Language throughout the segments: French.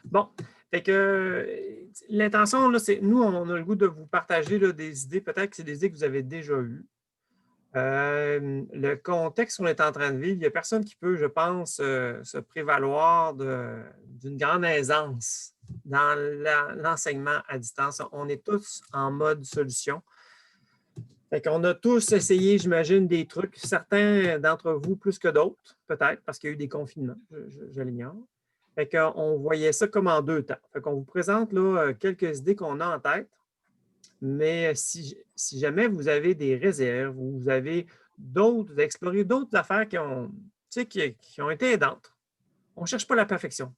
Bon, fait que l'intention, c'est nous, on a le goût de vous partager là, des idées, peut-être que c'est des idées que vous avez déjà eues. Le contexte qu'on est en train de vivre, il n'y a personne qui peut, je pense, se prévaloir d'une grande aisance dans l'enseignement à distance. On est tous en mode solution. Fait qu'on a tous essayé, j'imagine, des trucs, certains d'entre vous plus que d'autres, peut-être, parce qu'il y a eu des confinements, je l'ignore. Fait qu'on voyait ça comme en deux temps. Fait qu'on vous présente là, quelques idées qu'on a en tête, mais si jamais vous avez des réserves ou vous avez vous explorez d'autres affaires qui ont été aidantes, on ne cherche pas la perfection.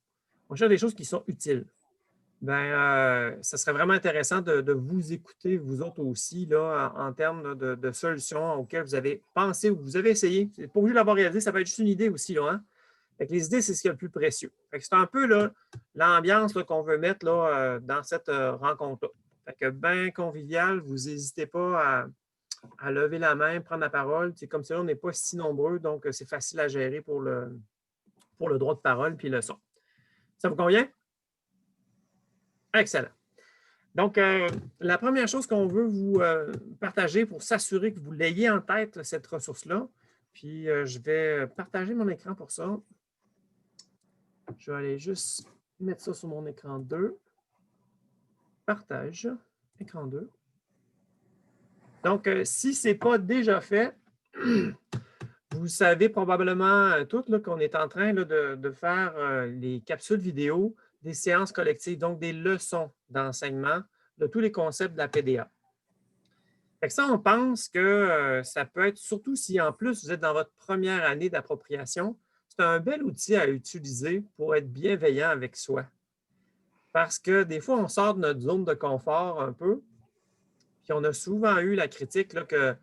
On cherche des choses qui sont utiles. Ça serait vraiment intéressant de vous écouter, vous autres aussi, là, en termes de solutions auxquelles vous avez pensé ou vous avez essayé. Vous n'êtes pas obligé de l'avoir réalisé, ça peut être juste une idée aussi, là, hein? Fait que les idées, c'est ce qui est le plus précieux. C'est un peu l'ambiance qu'on veut mettre là, dans cette rencontre-là. Fait que bien convivial, vous n'hésitez pas à lever la main, prendre la parole. C'est comme ça, on n'est pas si nombreux, donc c'est facile à gérer pour le droit de parole puis le son. Ça vous convient? Excellent. Donc, la première chose qu'on veut vous partager pour s'assurer que vous l'ayez en tête, cette ressource-là, puis je vais partager mon écran pour ça. Je vais aller juste mettre ça sur mon écran 2. Partage, écran 2. Donc, si ce n'est pas déjà fait, vous savez probablement tous qu'on est en train là, de faire les capsules vidéo des séances collectives, donc des leçons d'enseignement de tous les concepts de la PDA. Fait que ça, on pense que ça peut être, surtout si en plus vous êtes dans votre première année d'appropriation, c'est un bel outil à utiliser pour être bienveillant avec soi. Parce que des fois, on sort de notre zone de confort un peu, puis on a souvent eu la critique là, que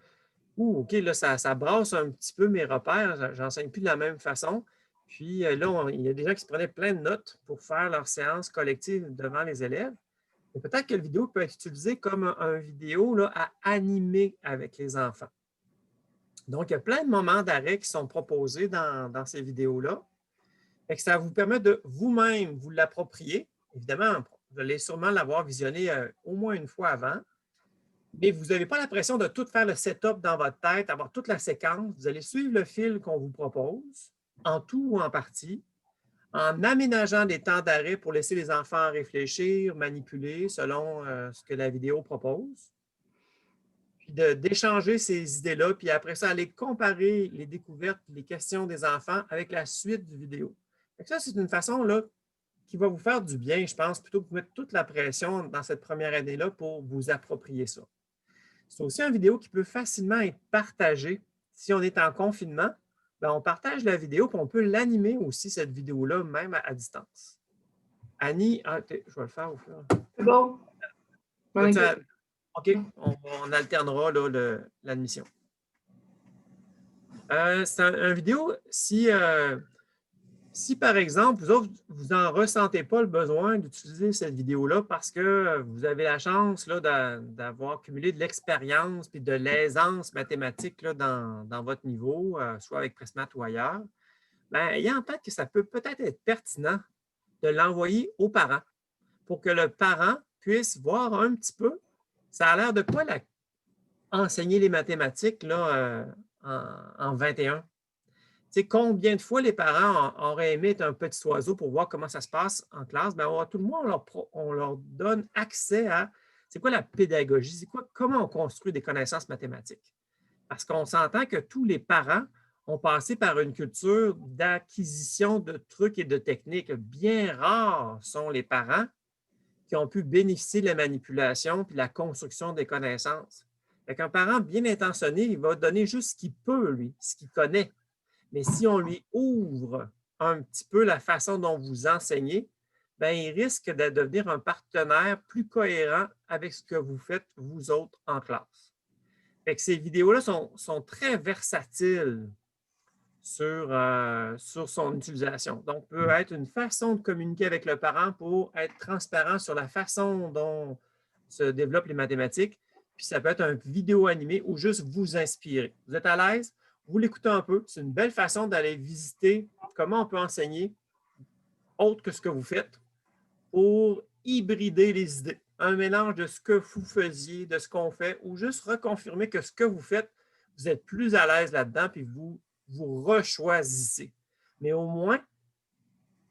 OK, là, ça brasse un petit peu mes repères, j'enseigne plus de la même façon. Puis là, il y a des gens qui se prenaient plein de notes pour faire leur séance collective devant les élèves. Et peut-être que la vidéo peut être utilisée comme un vidéo là, à animer avec les enfants. Donc, il y a plein de moments d'arrêt qui sont proposés dans ces vidéos-là. Ça vous permet de vous-même vous l'approprier. Évidemment, vous allez sûrement l'avoir visionné au moins une fois avant. Mais vous n'avez pas l'impression de tout faire le setup dans votre tête, avoir toute la séquence. Vous allez suivre le fil qu'on vous propose, en tout ou en partie, en aménageant des temps d'arrêt pour laisser les enfants réfléchir, manipuler selon ce que la vidéo propose. Puis d'échanger ces idées-là, puis après ça, aller comparer les découvertes, les questions des enfants avec la suite du vidéo. Ça, c'est une façon là, qui va vous faire du bien, je pense, plutôt que de mettre toute la pression dans cette première année-là pour vous approprier ça. C'est aussi une vidéo qui peut facilement être partagée. Si on est en confinement, on partage la vidéo et on peut l'animer aussi, cette vidéo-là, même à distance. Annie, je vais le faire au fur. C'est bon. OK, on alternera l'admission. C'est une vidéo, si par exemple, vous autres, vous n'en ressentez pas le besoin d'utiliser cette vidéo-là parce que vous avez la chance d'avoir cumulé de l'expérience et de l'aisance mathématique là, dans votre niveau, soit avec Pressmath ou ailleurs, ayez en tête que ça peut peut-être être pertinent de l'envoyer aux parents pour que le parent puisse voir un petit peu, ça a l'air de quoi enseigner les mathématiques là, en 21. Tu sais, combien de fois les parents auraient aimé être un petit oiseau pour voir comment ça se passe en classe? À tout le moins, on leur donne accès à c'est quoi la pédagogie, comment on construit des connaissances mathématiques. Parce qu'on s'entend que tous les parents ont passé par une culture d'acquisition de trucs et de techniques. Bien rares sont les parents qui ont pu bénéficier de la manipulation et de la construction des connaissances. Un parent bien intentionné, il va donner juste ce qu'il peut, lui, ce qu'il connaît. Mais si on lui ouvre un petit peu la façon dont vous enseignez, il risque de devenir un partenaire plus cohérent avec ce que vous faites, vous autres, en classe. Ces vidéos-là sont très versatiles sur son utilisation. Donc, peut être une façon de communiquer avec le parent pour être transparent sur la façon dont se développent les mathématiques. Puis, ça peut être une vidéo animée ou juste vous inspirer. Vous êtes à l'aise? vous l'écoutez un peu. C'est une belle façon d'aller visiter comment on peut enseigner autre que ce que vous faites pour hybrider les idées. Un mélange de ce que vous faisiez, de ce qu'on fait, ou juste reconfirmer que ce que vous faites, vous êtes plus à l'aise là-dedans, puis vous rechoisissez. Mais au moins,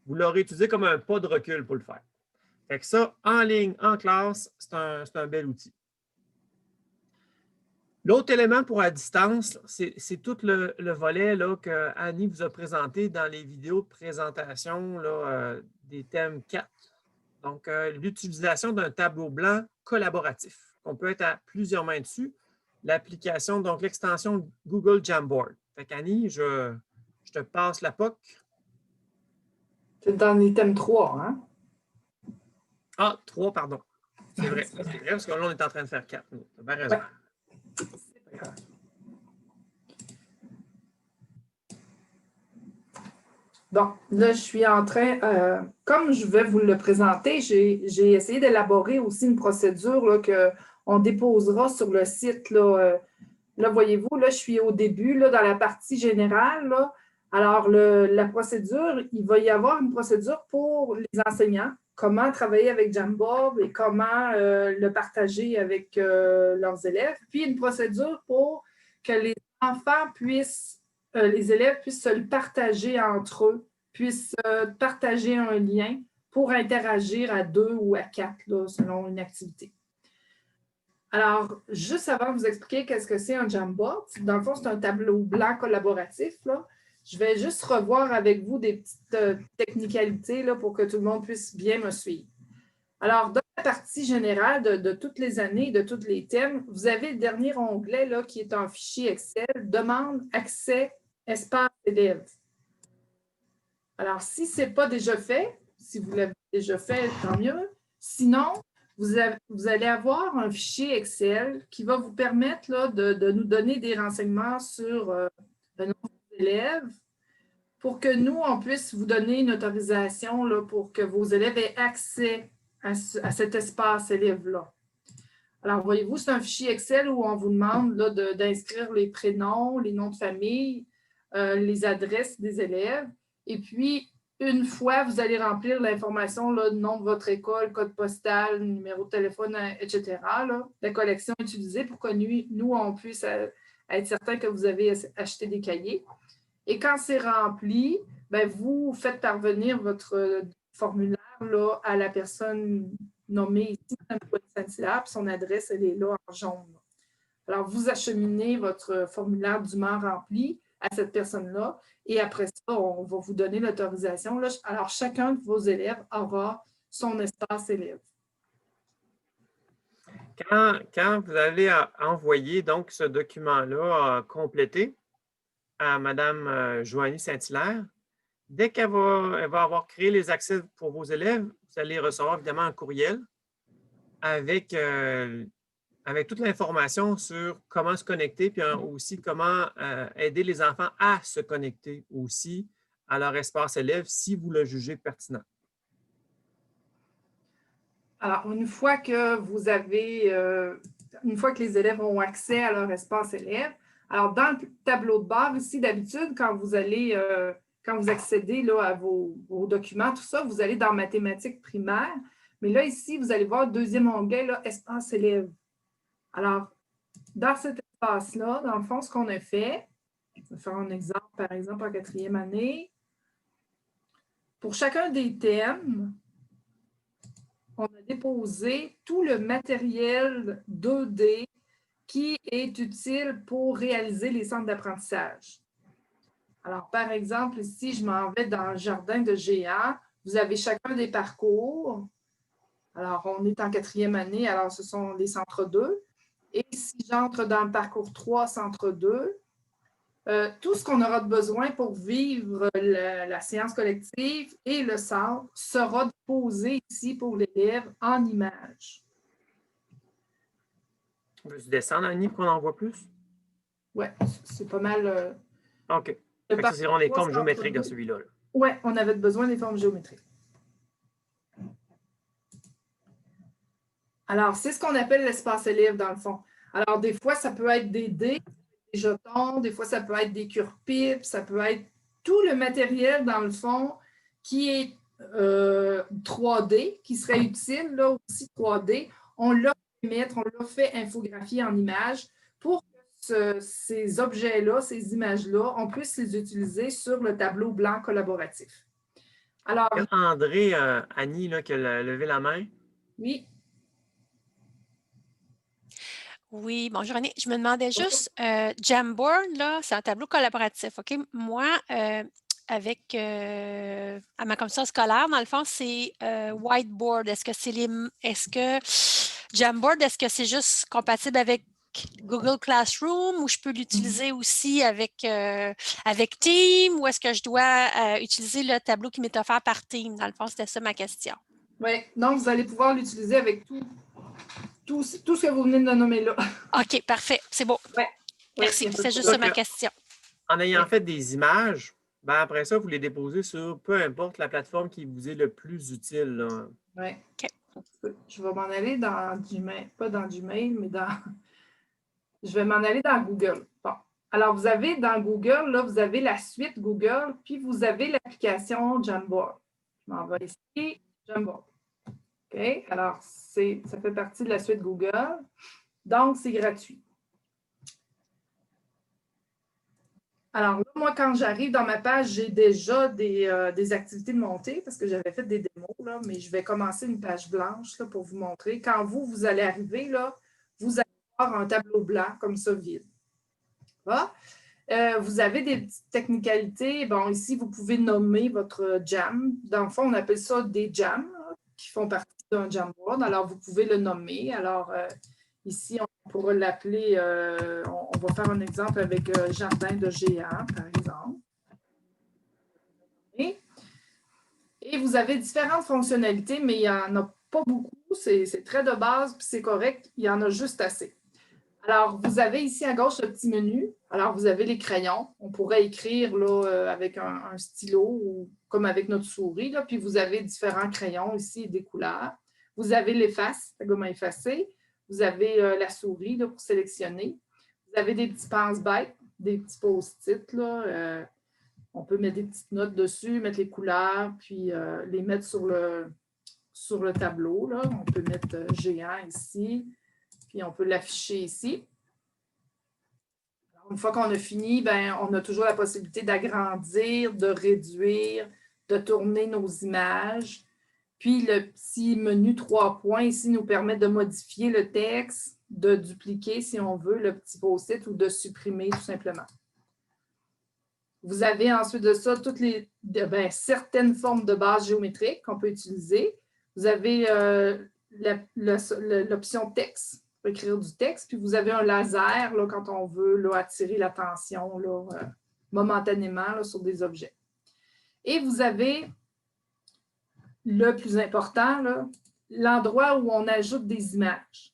vous l'aurez utilisé comme un pas de recul pour le faire. Fait que ça, en ligne, en classe, c'est un bel outil. L'autre élément pour à distance, c'est tout le volet là, que Annie vous a présenté dans les vidéos de présentation là, des thèmes 4. Donc, l'utilisation d'un tableau blanc collaboratif. On peut être à plusieurs mains dessus. L'application, donc l'extension Google Jamboard. Fait qu'Annie, je te passe la POC. C'est dans les thèmes 3, hein? Ah, 3, pardon. C'est vrai, parce que là, on est en train de faire 4. Tu as bien raison. Ouais. Bon, là, je suis en train, comme je vais vous le présenter, j'ai essayé d'élaborer aussi une procédure qu'on déposera sur le site. Là, voyez-vous, là, je suis au début, là, dans la partie générale. Là. Alors, la procédure, il va y avoir une procédure pour les enseignants, comment travailler avec Jamboard et comment le partager avec leurs élèves. Puis, une procédure pour que les enfants puissent, les élèves puissent se le partager entre eux, puissent partager un lien pour interagir à 2 ou à 4 là, selon une activité. Alors, juste avant de vous expliquer qu'est-ce que c'est un Jamboard, dans le fond, c'est un tableau blanc collaboratif. Là. Je vais juste revoir avec vous des petites technicalités là, pour que tout le monde puisse bien me suivre. Alors, dans la partie générale de toutes les années, de tous les thèmes, vous avez le dernier onglet là, qui est un fichier Excel, demande, accès, espace élève. Alors, si ce n'est pas déjà fait, si vous l'avez déjà fait, tant mieux. Sinon, vous allez avoir un fichier Excel qui va vous permettre là, de nous donner des renseignements sur le nombre d'élèves pour que nous, on puisse vous donner une autorisation là, pour que vos élèves aient accès à cet espace élève-là. Alors, voyez-vous, c'est un fichier Excel où on vous demande d'inscrire les prénoms, les noms de famille, les adresses des élèves. Et puis, une fois, vous allez remplir l'information, le nom de votre école, code postal, numéro de téléphone, etc., là, la collection utilisée pour que nous, on puisse être certain que vous avez acheté des cahiers. Et quand c'est rempli, bien, vous faites parvenir votre formulaire là, à la personne nommée ici, Mme Saint-Hilaire, puis son adresse, elle est là en jaune. Alors, vous acheminez votre formulaire dûment rempli à cette personne-là, et après ça, on va vous donner l'autorisation. Alors, chacun de vos élèves aura son espace élève. Quand vous allez envoyer donc ce document-là complété à Mme Joanie Saint-Hilaire, dès qu'elle va avoir créé les accès pour vos élèves, vous allez recevoir évidemment un courriel avec toute l'information sur comment se connecter, puis aussi comment aider les enfants à se connecter aussi à leur espace élève si vous le jugez pertinent. Alors, une fois que les élèves ont accès à leur espace élève, alors dans le tableau de bord ici, d'habitude, quand vous accédez là, à vos documents, tout ça, vous allez dans mathématiques primaires. Mais là, ici, vous allez voir le deuxième onglet, là, espace élève. Alors, dans cet espace-là, dans le fond, ce qu'on a fait, je vais faire un exemple, par exemple, en 4e année. Pour chacun des thèmes, on a déposé tout le matériel 2D qui est utile pour réaliser les centres d'apprentissage. Alors, par exemple, ici, je m'en vais dans le jardin de Géant. Vous avez chacun des parcours. Alors, on est en 4e année, alors ce sont les centres 2. Et si j'entre dans le parcours 3, centre 2, tout ce qu'on aura besoin pour vivre la séance collective et le centre sera posé ici pour l'élève en images. Veux-tu descendre, Annie, pour qu'on en voit plus? Oui, c'est pas mal. OK. Ça, c'est vraiment les formes géométriques dans celui-là. Oui, on avait besoin des formes géométriques. Alors, c'est ce qu'on appelle l'espace élève, dans le fond. Alors, des fois, ça peut être des dés, des des jetons, des fois, ça peut être des cure-pipes, ça peut être tout le matériel, dans le fond, qui est 3D, qui serait utile, là aussi 3D. On l'a fait mettre, on l'a fait infographier en images pour que ces objets-là, ces images-là, on puisse les utiliser sur le tableau blanc collaboratif. Alors, André, Annie, là, qui a levé la main. oui. Oui, bonjour Annie. Je me demandais juste, Jamboard, là, c'est un tableau collaboratif, OK? Moi, avec à ma commission scolaire, dans le fond, c'est Whiteboard. Est-ce que Jamboard, est-ce que c'est juste compatible avec Google Classroom ou je peux l'utiliser aussi avec Team ou est-ce que je dois utiliser le tableau qui m'est offert par Team? Dans le fond, c'était ça ma question. Oui, donc vous allez pouvoir l'utiliser avec tout ce que vous venez de nommer là. OK, parfait. C'est beau. Ouais. Merci. C'est juste ça ma question. En ayant fait des images, ben après ça, vous les déposez sur peu importe la plateforme qui vous est le plus utile. Oui. OK. Je vais m'en aller dans Gmail, pas dans Gmail, mais je vais m'en aller dans Google. Bon. Alors, vous avez dans Google, là, vous avez la suite Google, puis vous avez l'application Jamboard. Je m'en vais ici, Jamboard. OK? Alors, ça fait partie de la suite Google. Donc, c'est gratuit. Alors là, moi, quand j'arrive dans ma page, j'ai déjà des activités de montée parce que j'avais fait des démos, là, mais je vais commencer une page blanche là, pour vous montrer. Quand vous allez arriver, là, vous allez avoir un tableau blanc comme ça, vide. Voilà. Vous avez des petites technicalités. Bon, ici, vous pouvez nommer votre jam. Dans le fond, on appelle ça des jams là, qui font partie d'un Jamboard. Alors, vous pouvez le nommer. Alors, ici, on pourra l'appeler, on va faire un exemple avec Jardin de géant, par exemple. Et vous avez différentes fonctionnalités, mais il n'y en a pas beaucoup. C'est très de base, puis c'est correct. Il y en a juste assez. Alors, vous avez ici à gauche le petit menu. Alors, vous avez les crayons. On pourrait écrire là, avec un stylo ou comme avec notre souris. Là, puis vous avez différents crayons ici et des couleurs. Vous avez l'efface, la gomme à effacer. Vous avez la souris là, pour sélectionner. Vous avez des petits pense-bêtes, des petits post-it. On peut mettre des petites notes dessus, mettre les couleurs, puis les mettre sur le tableau. Là. On peut mettre géant ici. Puis on peut l'afficher ici. Alors, une fois qu'on a fini, ben, on a toujours la possibilité d'agrandir, de réduire, de tourner nos images. Puis le petit menu 3 points ici nous permet de modifier le texte, de dupliquer, si on veut, le petit post-it ou de supprimer tout simplement. Vous avez ensuite de ça toutes certaines formes de bases géométriques qu'on peut utiliser. Vous avez l'option texte. Écrire du texte, puis vous avez un laser là, quand on veut là, attirer l'attention momentanément là, sur des objets. Et vous avez le plus important, l'endroit où on ajoute des images.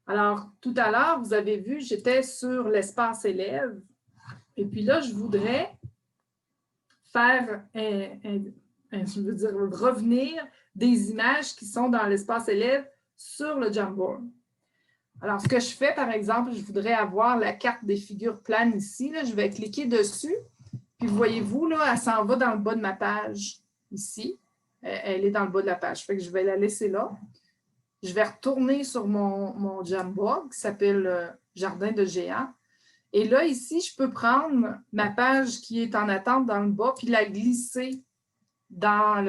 Alors, tout à l'heure, vous avez vu, j'étais sur l'espace élève, et puis là, je voudrais faire revenir des images qui sont dans l'espace élève sur le Jamboard. Alors, ce que je fais, par exemple, je voudrais avoir la carte des figures planes ici. Là, je vais cliquer dessus. Puis, voyez-vous, là, elle s'en va dans le bas de ma page ici. Elle est dans le bas de la page. Fait que je vais la laisser là. Je vais retourner sur mon Jamboard qui s'appelle Jardin de géant. Et là, ici, je peux prendre ma page qui est en attente dans le bas puis la glisser dans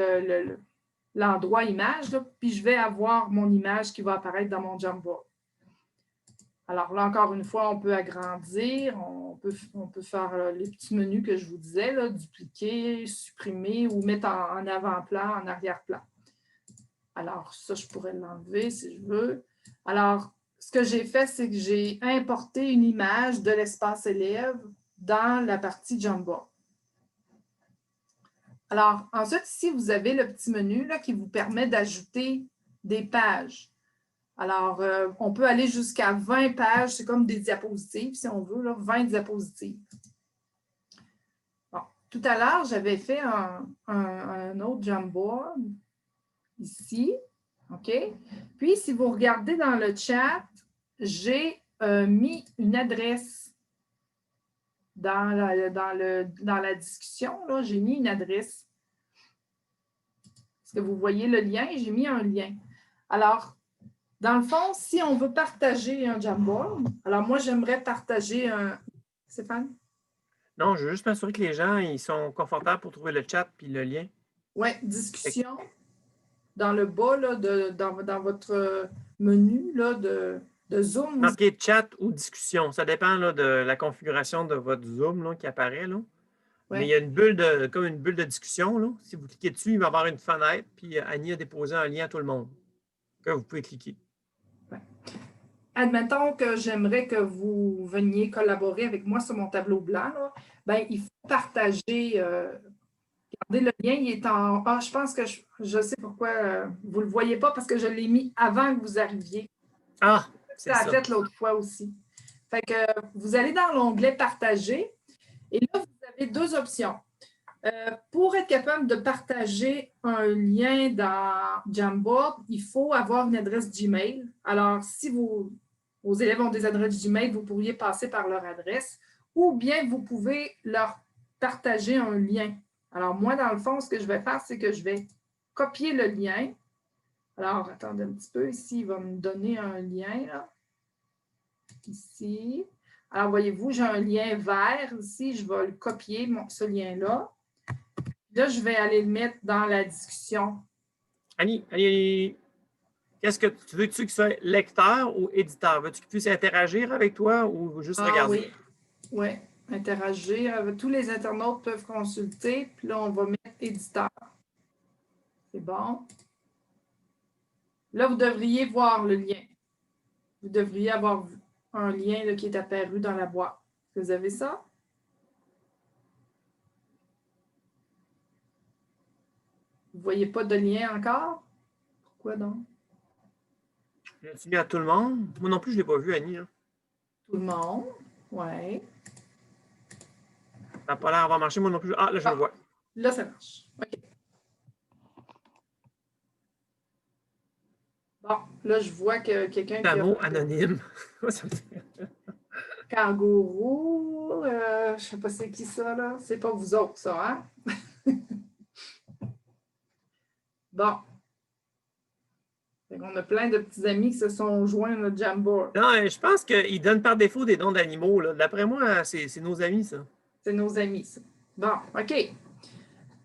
l'endroit image. Là, puis, je vais avoir mon image qui va apparaître dans mon Jamboard. Alors là, encore une fois, on peut agrandir, on peut faire les petits menus que je vous disais, là, dupliquer, supprimer ou mettre en avant-plan, en arrière-plan. Alors, ça, je pourrais l'enlever si je veux. Alors, ce que j'ai fait, c'est que j'ai importé une image de l'espace élève dans la partie Jamboard. Alors, ensuite, ici, vous avez le petit menu là, qui vous permet d'ajouter des pages. Alors, on peut aller jusqu'à 20 pages, c'est comme des diapositives, si on veut, là, 20 diapositives. Bon, tout à l'heure, j'avais fait un autre Jamboard, ici, OK? Puis, si vous regardez dans le chat, j'ai mis une adresse dans la discussion, là, j'ai mis une adresse. Est-ce que vous voyez le lien? J'ai mis un lien. Alors, dans le fond, si on veut partager un Jamboard, alors moi, j'aimerais partager un... Stéphane? Non, je veux juste m'assurer que les gens ils sont confortables pour trouver le chat puis le lien. Oui, discussion. Dans le bas, là, dans votre menu là, de Zoom. Marquez chat ou discussion. Ça dépend là, de la configuration de votre Zoom là, qui apparaît. Là. Ouais. Mais il y a une bulle comme une bulle de discussion. Là. Si vous cliquez dessus, il va y avoir une fenêtre, puis Annie a déposé un lien à tout le monde que vous pouvez cliquer. Ouais. Admettons que j'aimerais que vous veniez collaborer avec moi sur mon tableau blanc. Là. Bien, il faut partager. Regardez, le lien, il est en... Ah, je pense que je sais pourquoi vous ne le voyez pas, parce que je l'ai mis avant que vous arriviez. Ah, c'est ça. Ça a fait l'autre fois aussi. Fait que vous allez dans l'onglet « Partager » et là, vous avez deux options. Pour être capable de partager un lien dans Jamboard, il faut avoir une adresse Gmail. Alors, si vos élèves ont des adresses Gmail, vous pourriez passer par leur adresse ou bien vous pouvez leur partager un lien. Alors, moi, dans le fond, ce que je vais faire, c'est que je vais copier le lien. Alors, attendez un petit peu. Ici, il va me donner un lien. Là. Ici. Alors, voyez-vous, j'ai un lien vert ici. Je vais le copier, ce lien-là. Là, je vais aller le mettre dans la discussion. Annie, qu'est-ce que tu veux qu'il soit lecteur ou éditeur? Veux-tu qu'il puisse interagir avec toi ou juste regarder? Oui, interagir. Tous les internautes peuvent consulter. Puis là, on va mettre éditeur. C'est bon. Là, vous devriez voir le lien. Vous devriez avoir un lien là, qui est apparu dans la boîte. Vous avez ça? Vous ne voyez pas de lien encore? Pourquoi donc? Tu mis à tout le monde? Moi non plus, je ne l'ai pas vu, Annie. Hein. Tout le monde. Oui. Ça n'a pas l'air d'avoir marché, moi non plus. Ah, là, je le vois. Là, ça marche. OK. Bon, là, je vois que quelqu'un qui a... mot anonyme. Kangourou, je ne sais pas c'est qui ça, là. C'est pas vous autres, ça, hein? Bon. On a plein de petits amis qui se sont joints à notre Jamboard. Non, je pense qu'ils donnent par défaut des noms d'animaux. D'après moi, c'est nos amis, ça. C'est nos amis, ça. Bon, OK.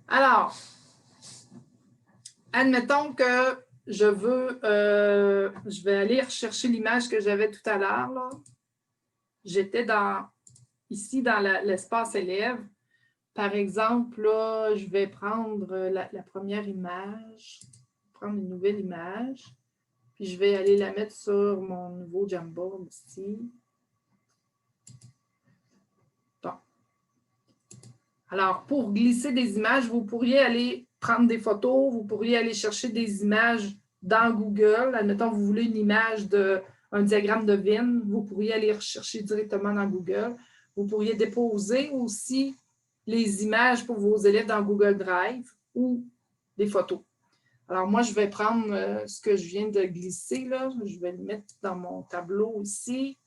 Alors, admettons que je veux... je vais aller rechercher l'image que j'avais tout à l'heure, là. J'étais ici dans l'espace élève. Par exemple, là, je vais prendre la première image, prendre une nouvelle image, puis je vais aller la mettre sur mon nouveau Jamboard ici. Bon. Alors, pour glisser des images, vous pourriez aller prendre des photos, vous pourriez aller chercher des images dans Google. Admettons, vous voulez une image un diagramme de Venn, vous pourriez aller rechercher directement dans Google. Vous pourriez déposer aussi les images pour vos élèves dans Google Drive ou des photos. Alors, moi, je vais prendre ce que je viens de glisser, là. Je vais le mettre dans mon tableau ici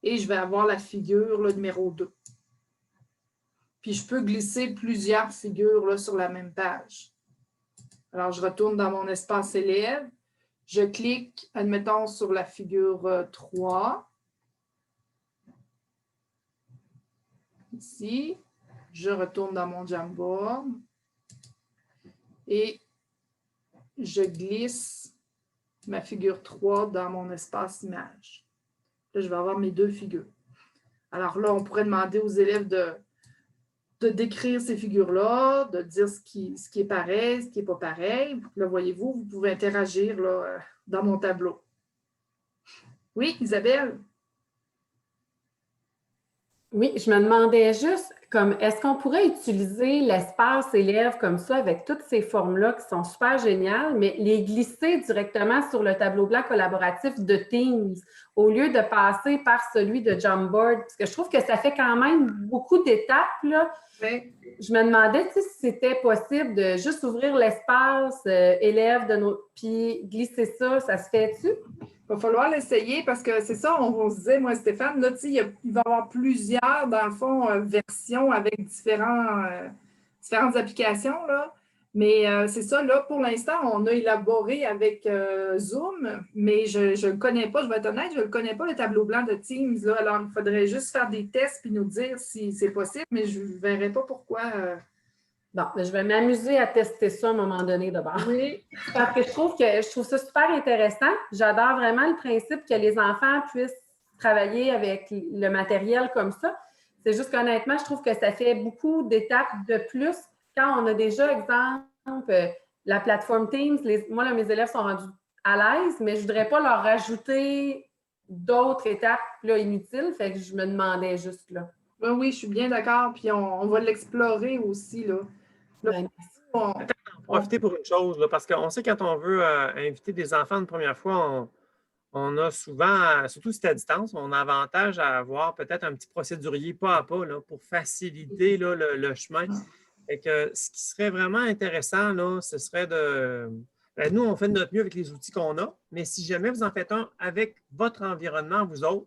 et je vais avoir la figure là, numéro 2. Puis, je peux glisser plusieurs figures là, sur la même page. Alors, je retourne dans mon espace élève. Je clique, admettons, sur la figure 3. Ici. Je retourne dans mon Jamboard. Et je glisse ma figure 3 dans mon espace image. Là, je vais avoir mes deux figures. Alors là, on pourrait demander aux élèves de décrire ces figures-là, de dire ce qui est pareil, ce qui n'est pas pareil. Là, voyez-vous, vous pouvez interagir là, dans mon tableau. Oui, Isabelle? Oui, je me demandais juste, est-ce qu'on pourrait utiliser l'espace élève comme ça avec toutes ces formes-là qui sont super géniales, mais les glisser directement sur le tableau blanc collaboratif de Teams au lieu de passer par celui de Jamboard? Parce que je trouve que ça fait quand même beaucoup d'étapes, là. Oui. Je me demandais si c'était possible de juste ouvrir l'espace élève puis glisser ça. Ça se fait-tu? Il va falloir l'essayer parce que c'est ça, on se disait, moi, Stéphane, là, il va y avoir plusieurs, dans le fond, versions avec différentes applications, là. Mais c'est ça, là, pour l'instant, on a élaboré avec Zoom, mais je ne le connais pas, je vais être honnête, je ne le connais pas, le tableau blanc de Teams, là. Alors, il faudrait juste faire des tests puis nous dire si c'est possible, mais je ne verrai pas pourquoi. Bon, je vais m'amuser à tester ça à un moment donné d'abord. Oui. Parce que je trouve ça super intéressant. J'adore vraiment le principe que les enfants puissent travailler avec le matériel comme ça. C'est juste qu'honnêtement, je trouve que ça fait beaucoup d'étapes de plus quand on a déjà, exemple, la plateforme Teams. Moi, là, mes élèves sont rendus à l'aise, mais je ne voudrais pas leur rajouter d'autres étapes là, inutiles. Fait que je me demandais juste là. Oui, je suis bien d'accord. Puis on va l'explorer aussi, là. Profiter pour une chose, là, parce qu'on sait quand on veut inviter des enfants une première fois, on a souvent, surtout si c'est à distance, on a avantage à avoir peut-être un petit procédurier pas à pas là, pour faciliter là, le chemin. Et que ce qui serait vraiment intéressant, là, ce serait de. Ben, nous, on fait de notre mieux avec les outils qu'on a, mais si jamais vous en faites un avec votre environnement, vous autres,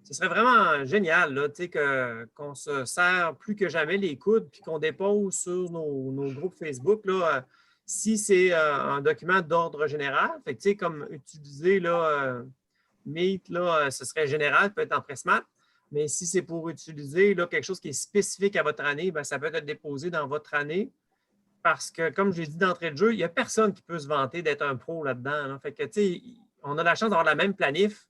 ce serait vraiment génial là, qu'on se serre plus que jamais les coudes puis qu'on dépose sur nos groupes Facebook là, si c'est un document d'ordre général. Fait que, comme utiliser là, Meet, là, ce serait général, peut être en Pressmat. Mais si c'est pour utiliser là, quelque chose qui est spécifique à votre année, bien, ça peut être déposé dans votre année. Parce que, comme j'ai dit d'entrée de jeu, il n'y a personne qui peut se vanter d'être un pro là-dedans. Là. Fait que, on a la chance d'avoir la même planif.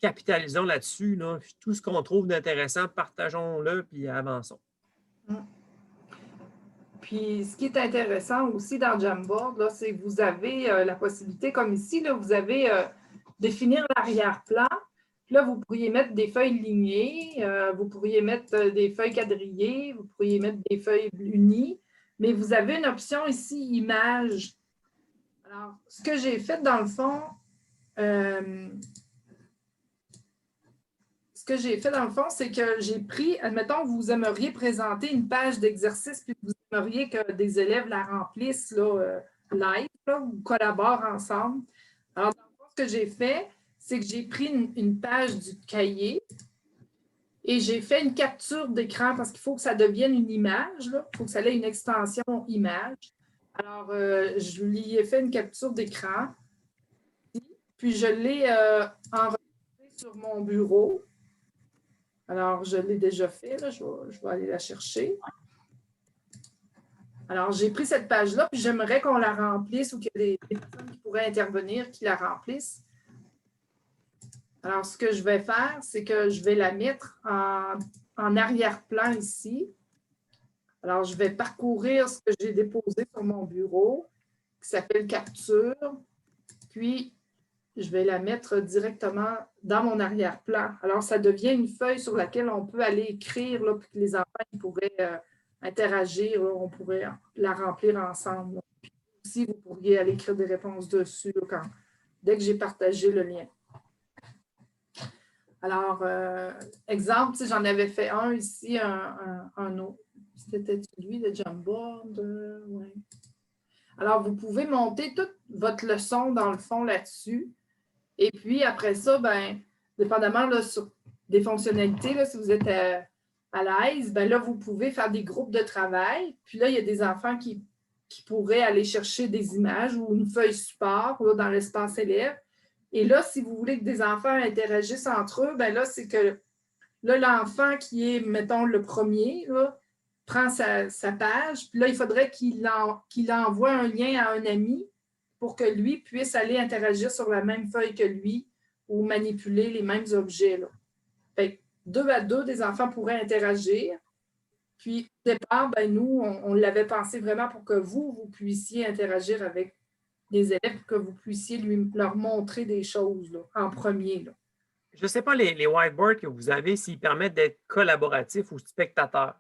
Capitalisons là-dessus. Là. Tout ce qu'on trouve d'intéressant, partageons-le puis avançons. Puis, ce qui est intéressant aussi dans Jamboard, là, c'est que vous avez la possibilité, comme ici, là, vous avez définir l'arrière-plan. Puis là, vous pourriez mettre des feuilles lignées, vous pourriez mettre des feuilles quadrillées, vous pourriez mettre des feuilles unies, mais vous avez une option ici, image. Alors, ce que j'ai fait dans le fond, c'est que j'ai pris, admettons, vous aimeriez présenter une page d'exercice, puis vous aimeriez que des élèves la remplissent là, live, là, ou collaborent ensemble. Alors, dans le fond, ce que j'ai fait, c'est que j'ai pris une page du cahier et j'ai fait une capture d'écran parce qu'il faut que ça devienne une image. Il faut que ça ait une extension image. Alors, je lui ai fait une capture d'écran. Puis, je l'ai enregistrée sur mon bureau. Alors, je l'ai déjà fait. Là. Je vais aller la chercher. Alors, j'ai pris cette page-là, puis j'aimerais qu'on la remplisse ou qu'il y ait des personnes qui pourraient intervenir qui la remplissent. Alors, ce que je vais faire, c'est que je vais la mettre en arrière-plan ici. Alors, je vais parcourir ce que j'ai déposé sur mon bureau, qui s'appelle Capture. Puis, je vais la mettre directement dans mon arrière-plan. Alors, ça devient une feuille sur laquelle on peut aller écrire, là, puis que les enfants pourraient interagir. Là, on pourrait la remplir ensemble. Là. Puis aussi, vous pourriez aller écrire des réponses dessus là, dès que j'ai partagé le lien. Alors, exemple, j'en avais fait un ici, un autre. C'était celui de Jamboard. Ouais. Alors, vous pouvez monter toute votre leçon, dans le fond, là-dessus. Et puis, après ça, bien, dépendamment là, sur des fonctionnalités, là, si vous êtes à l'aise, bien là, vous pouvez faire des groupes de travail. Puis là, il y a des enfants qui pourraient aller chercher des images ou une feuille support là, dans l'espace élève. Et là, si vous voulez que des enfants interagissent entre eux, bien là, c'est que là, l'enfant qui est, mettons, le premier, là, prend sa page, puis là, il faudrait qu'il envoie un lien à un ami pour que lui puisse aller interagir sur la même feuille que lui ou manipuler les mêmes objets. Là. Fait que 2 à 2, des enfants pourraient interagir. Puis, au départ, ben, nous, on l'avait pensé vraiment pour que vous puissiez interagir avec des élèves, pour que vous puissiez leur montrer des choses là, en premier. Là. Je ne sais pas, les whiteboards que vous avez, s'ils permettent d'être collaboratifs ou spectateurs.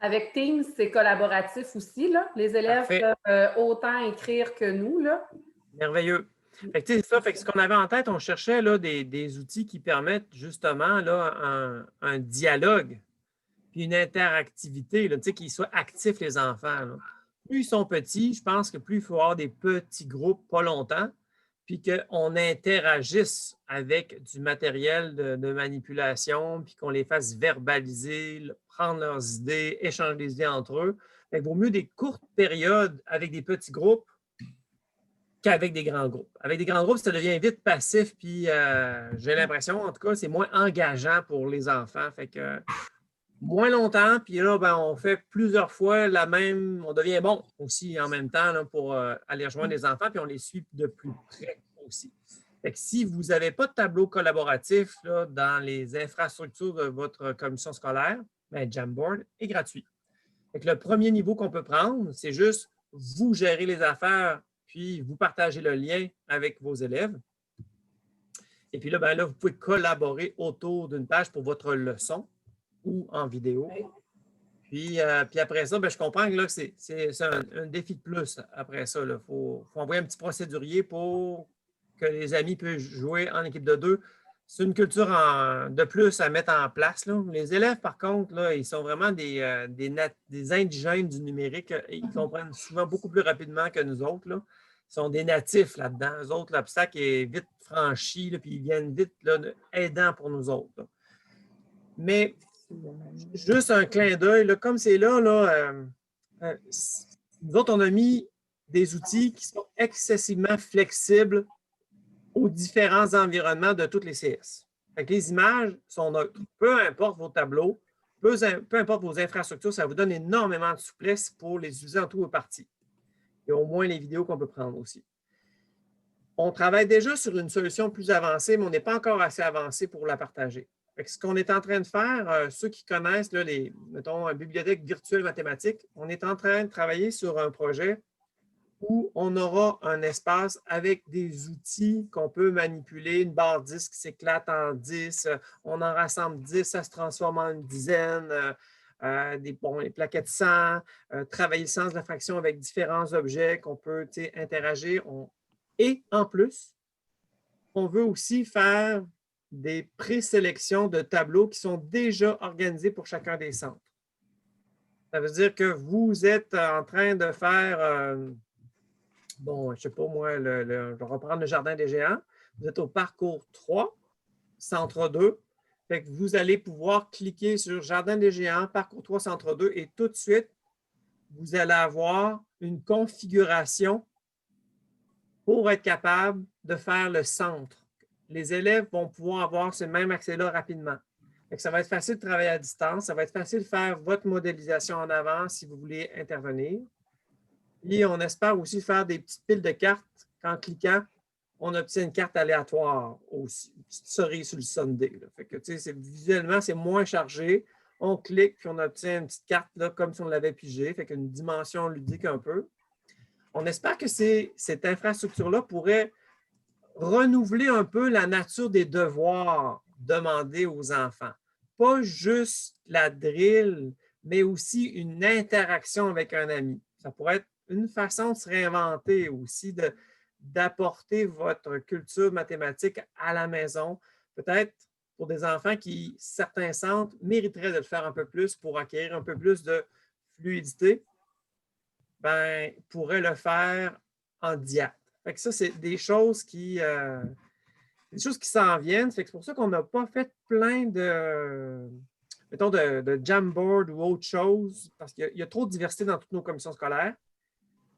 Avec Teams, c'est collaboratif aussi. Là. Les élèves peuvent autant écrire que nous. Là. Merveilleux. Fait que, c'est ça. Fait que ce qu'on avait en tête, on cherchait là, des outils qui permettent justement là, un dialogue puis une interactivité, là, qu'ils soient actifs, les enfants. Là. Plus ils sont petits, je pense que plus il faut avoir des petits groupes pas longtemps. puis qu'on interagisse avec du matériel de manipulation, puis qu'on les fasse verbaliser, prendre leurs idées, échanger des idées entre eux. Il vaut mieux des courtes périodes avec des petits groupes qu'avec des grands groupes. Avec des grands groupes, ça devient vite passif, puis j'ai l'impression, en tout cas, c'est moins engageant pour les enfants. Fait que moins longtemps, puis là, ben, on fait plusieurs fois la même, on devient bon aussi en même temps là, pour aller rejoindre les enfants, puis on les suit de plus près aussi. Fait que si vous n'avez pas de tableau collaboratif là, dans les infrastructures de votre commission scolaire, ben, Jamboard est gratuit. Fait que le premier niveau qu'on peut prendre, c'est juste vous gérer les affaires, puis vous partagez le lien avec vos élèves. Et puis là, ben, là, vous pouvez collaborer autour d'une page pour votre leçon ou en vidéo. Puis après ça, ben, je comprends que là, c'est un défi de plus après ça. Il faut envoyer un petit procédurier pour que les amis puissent jouer en équipe de 2. C'est une culture de plus à mettre en place. Là. Les élèves, par contre, là, ils sont vraiment des indigènes du numérique. Ils comprennent souvent beaucoup plus rapidement que nous autres. Là. Ils sont des natifs là-dedans. Eux autres, l'obstacle est vite franchi, là, puis ils viennent vite là, aidants pour nous autres. Là. Mais juste un clin d'œil, comme c'est là, nous autres, on a mis des outils qui sont excessivement flexibles aux différents environnements de toutes les CS. Fait que les images sont neutres. Peu importe vos tableaux, peu importe vos infrastructures, ça vous donne énormément de souplesse pour les utiliser en tout ou partie. Et au moins les vidéos qu'on peut prendre aussi. On travaille déjà sur une solution plus avancée, mais on n'est pas encore assez avancé pour la partager. Ce qu'on est en train de faire, ceux qui connaissent, là, mettons, une bibliothèque virtuelle mathématique, on est en train de travailler sur un projet où on aura un espace avec des outils qu'on peut manipuler, une barre 10 qui s'éclate en 10, on en rassemble 10, ça se transforme en une dizaine, les plaquettes 100, travailler le sens de la fraction avec différents objets qu'on peut interagir. Et en plus, on veut aussi faire des présélections de tableaux qui sont déjà organisés pour chacun des centres. Ça veut dire que vous êtes en train de faire, bon, je ne sais pas moi, je vais reprendre le Jardin des Géants. Vous êtes au parcours 3, centre 2. Fait que vous allez pouvoir cliquer sur Jardin des Géants, parcours 3, centre 2, et tout de suite, vous allez avoir une configuration pour être capable de faire le centre. Les élèves vont pouvoir avoir ce même accès-là rapidement. Ça va être facile de travailler à distance. Ça va être facile de faire votre modélisation en avant si vous voulez intervenir. Et on espère aussi faire des petites piles de cartes. En cliquant, on obtient une carte aléatoire aussi, une petite cerise sur le sundae. Là. Fait que, visuellement, c'est moins chargé. On clique, puis on obtient une petite carte là, comme si on l'avait pigée. Fait qu'une dimension ludique un peu. On espère que cette infrastructure-là pourrait renouveler un peu la nature des devoirs demandés aux enfants. Pas juste la drill, mais aussi une interaction avec un ami. Ça pourrait être une façon de se réinventer aussi, d'apporter votre culture mathématique à la maison. Peut-être pour des enfants qui, certains centres, mériteraient de le faire un peu plus pour acquérir un peu plus de fluidité, ben, pourraient le faire en diap. Fait que ça, c'est des choses qui s'en viennent. C'est pour ça qu'on n'a pas fait plein mettons, de Jamboard ou autre chose, parce qu'il y a trop de diversité dans toutes nos commissions scolaires.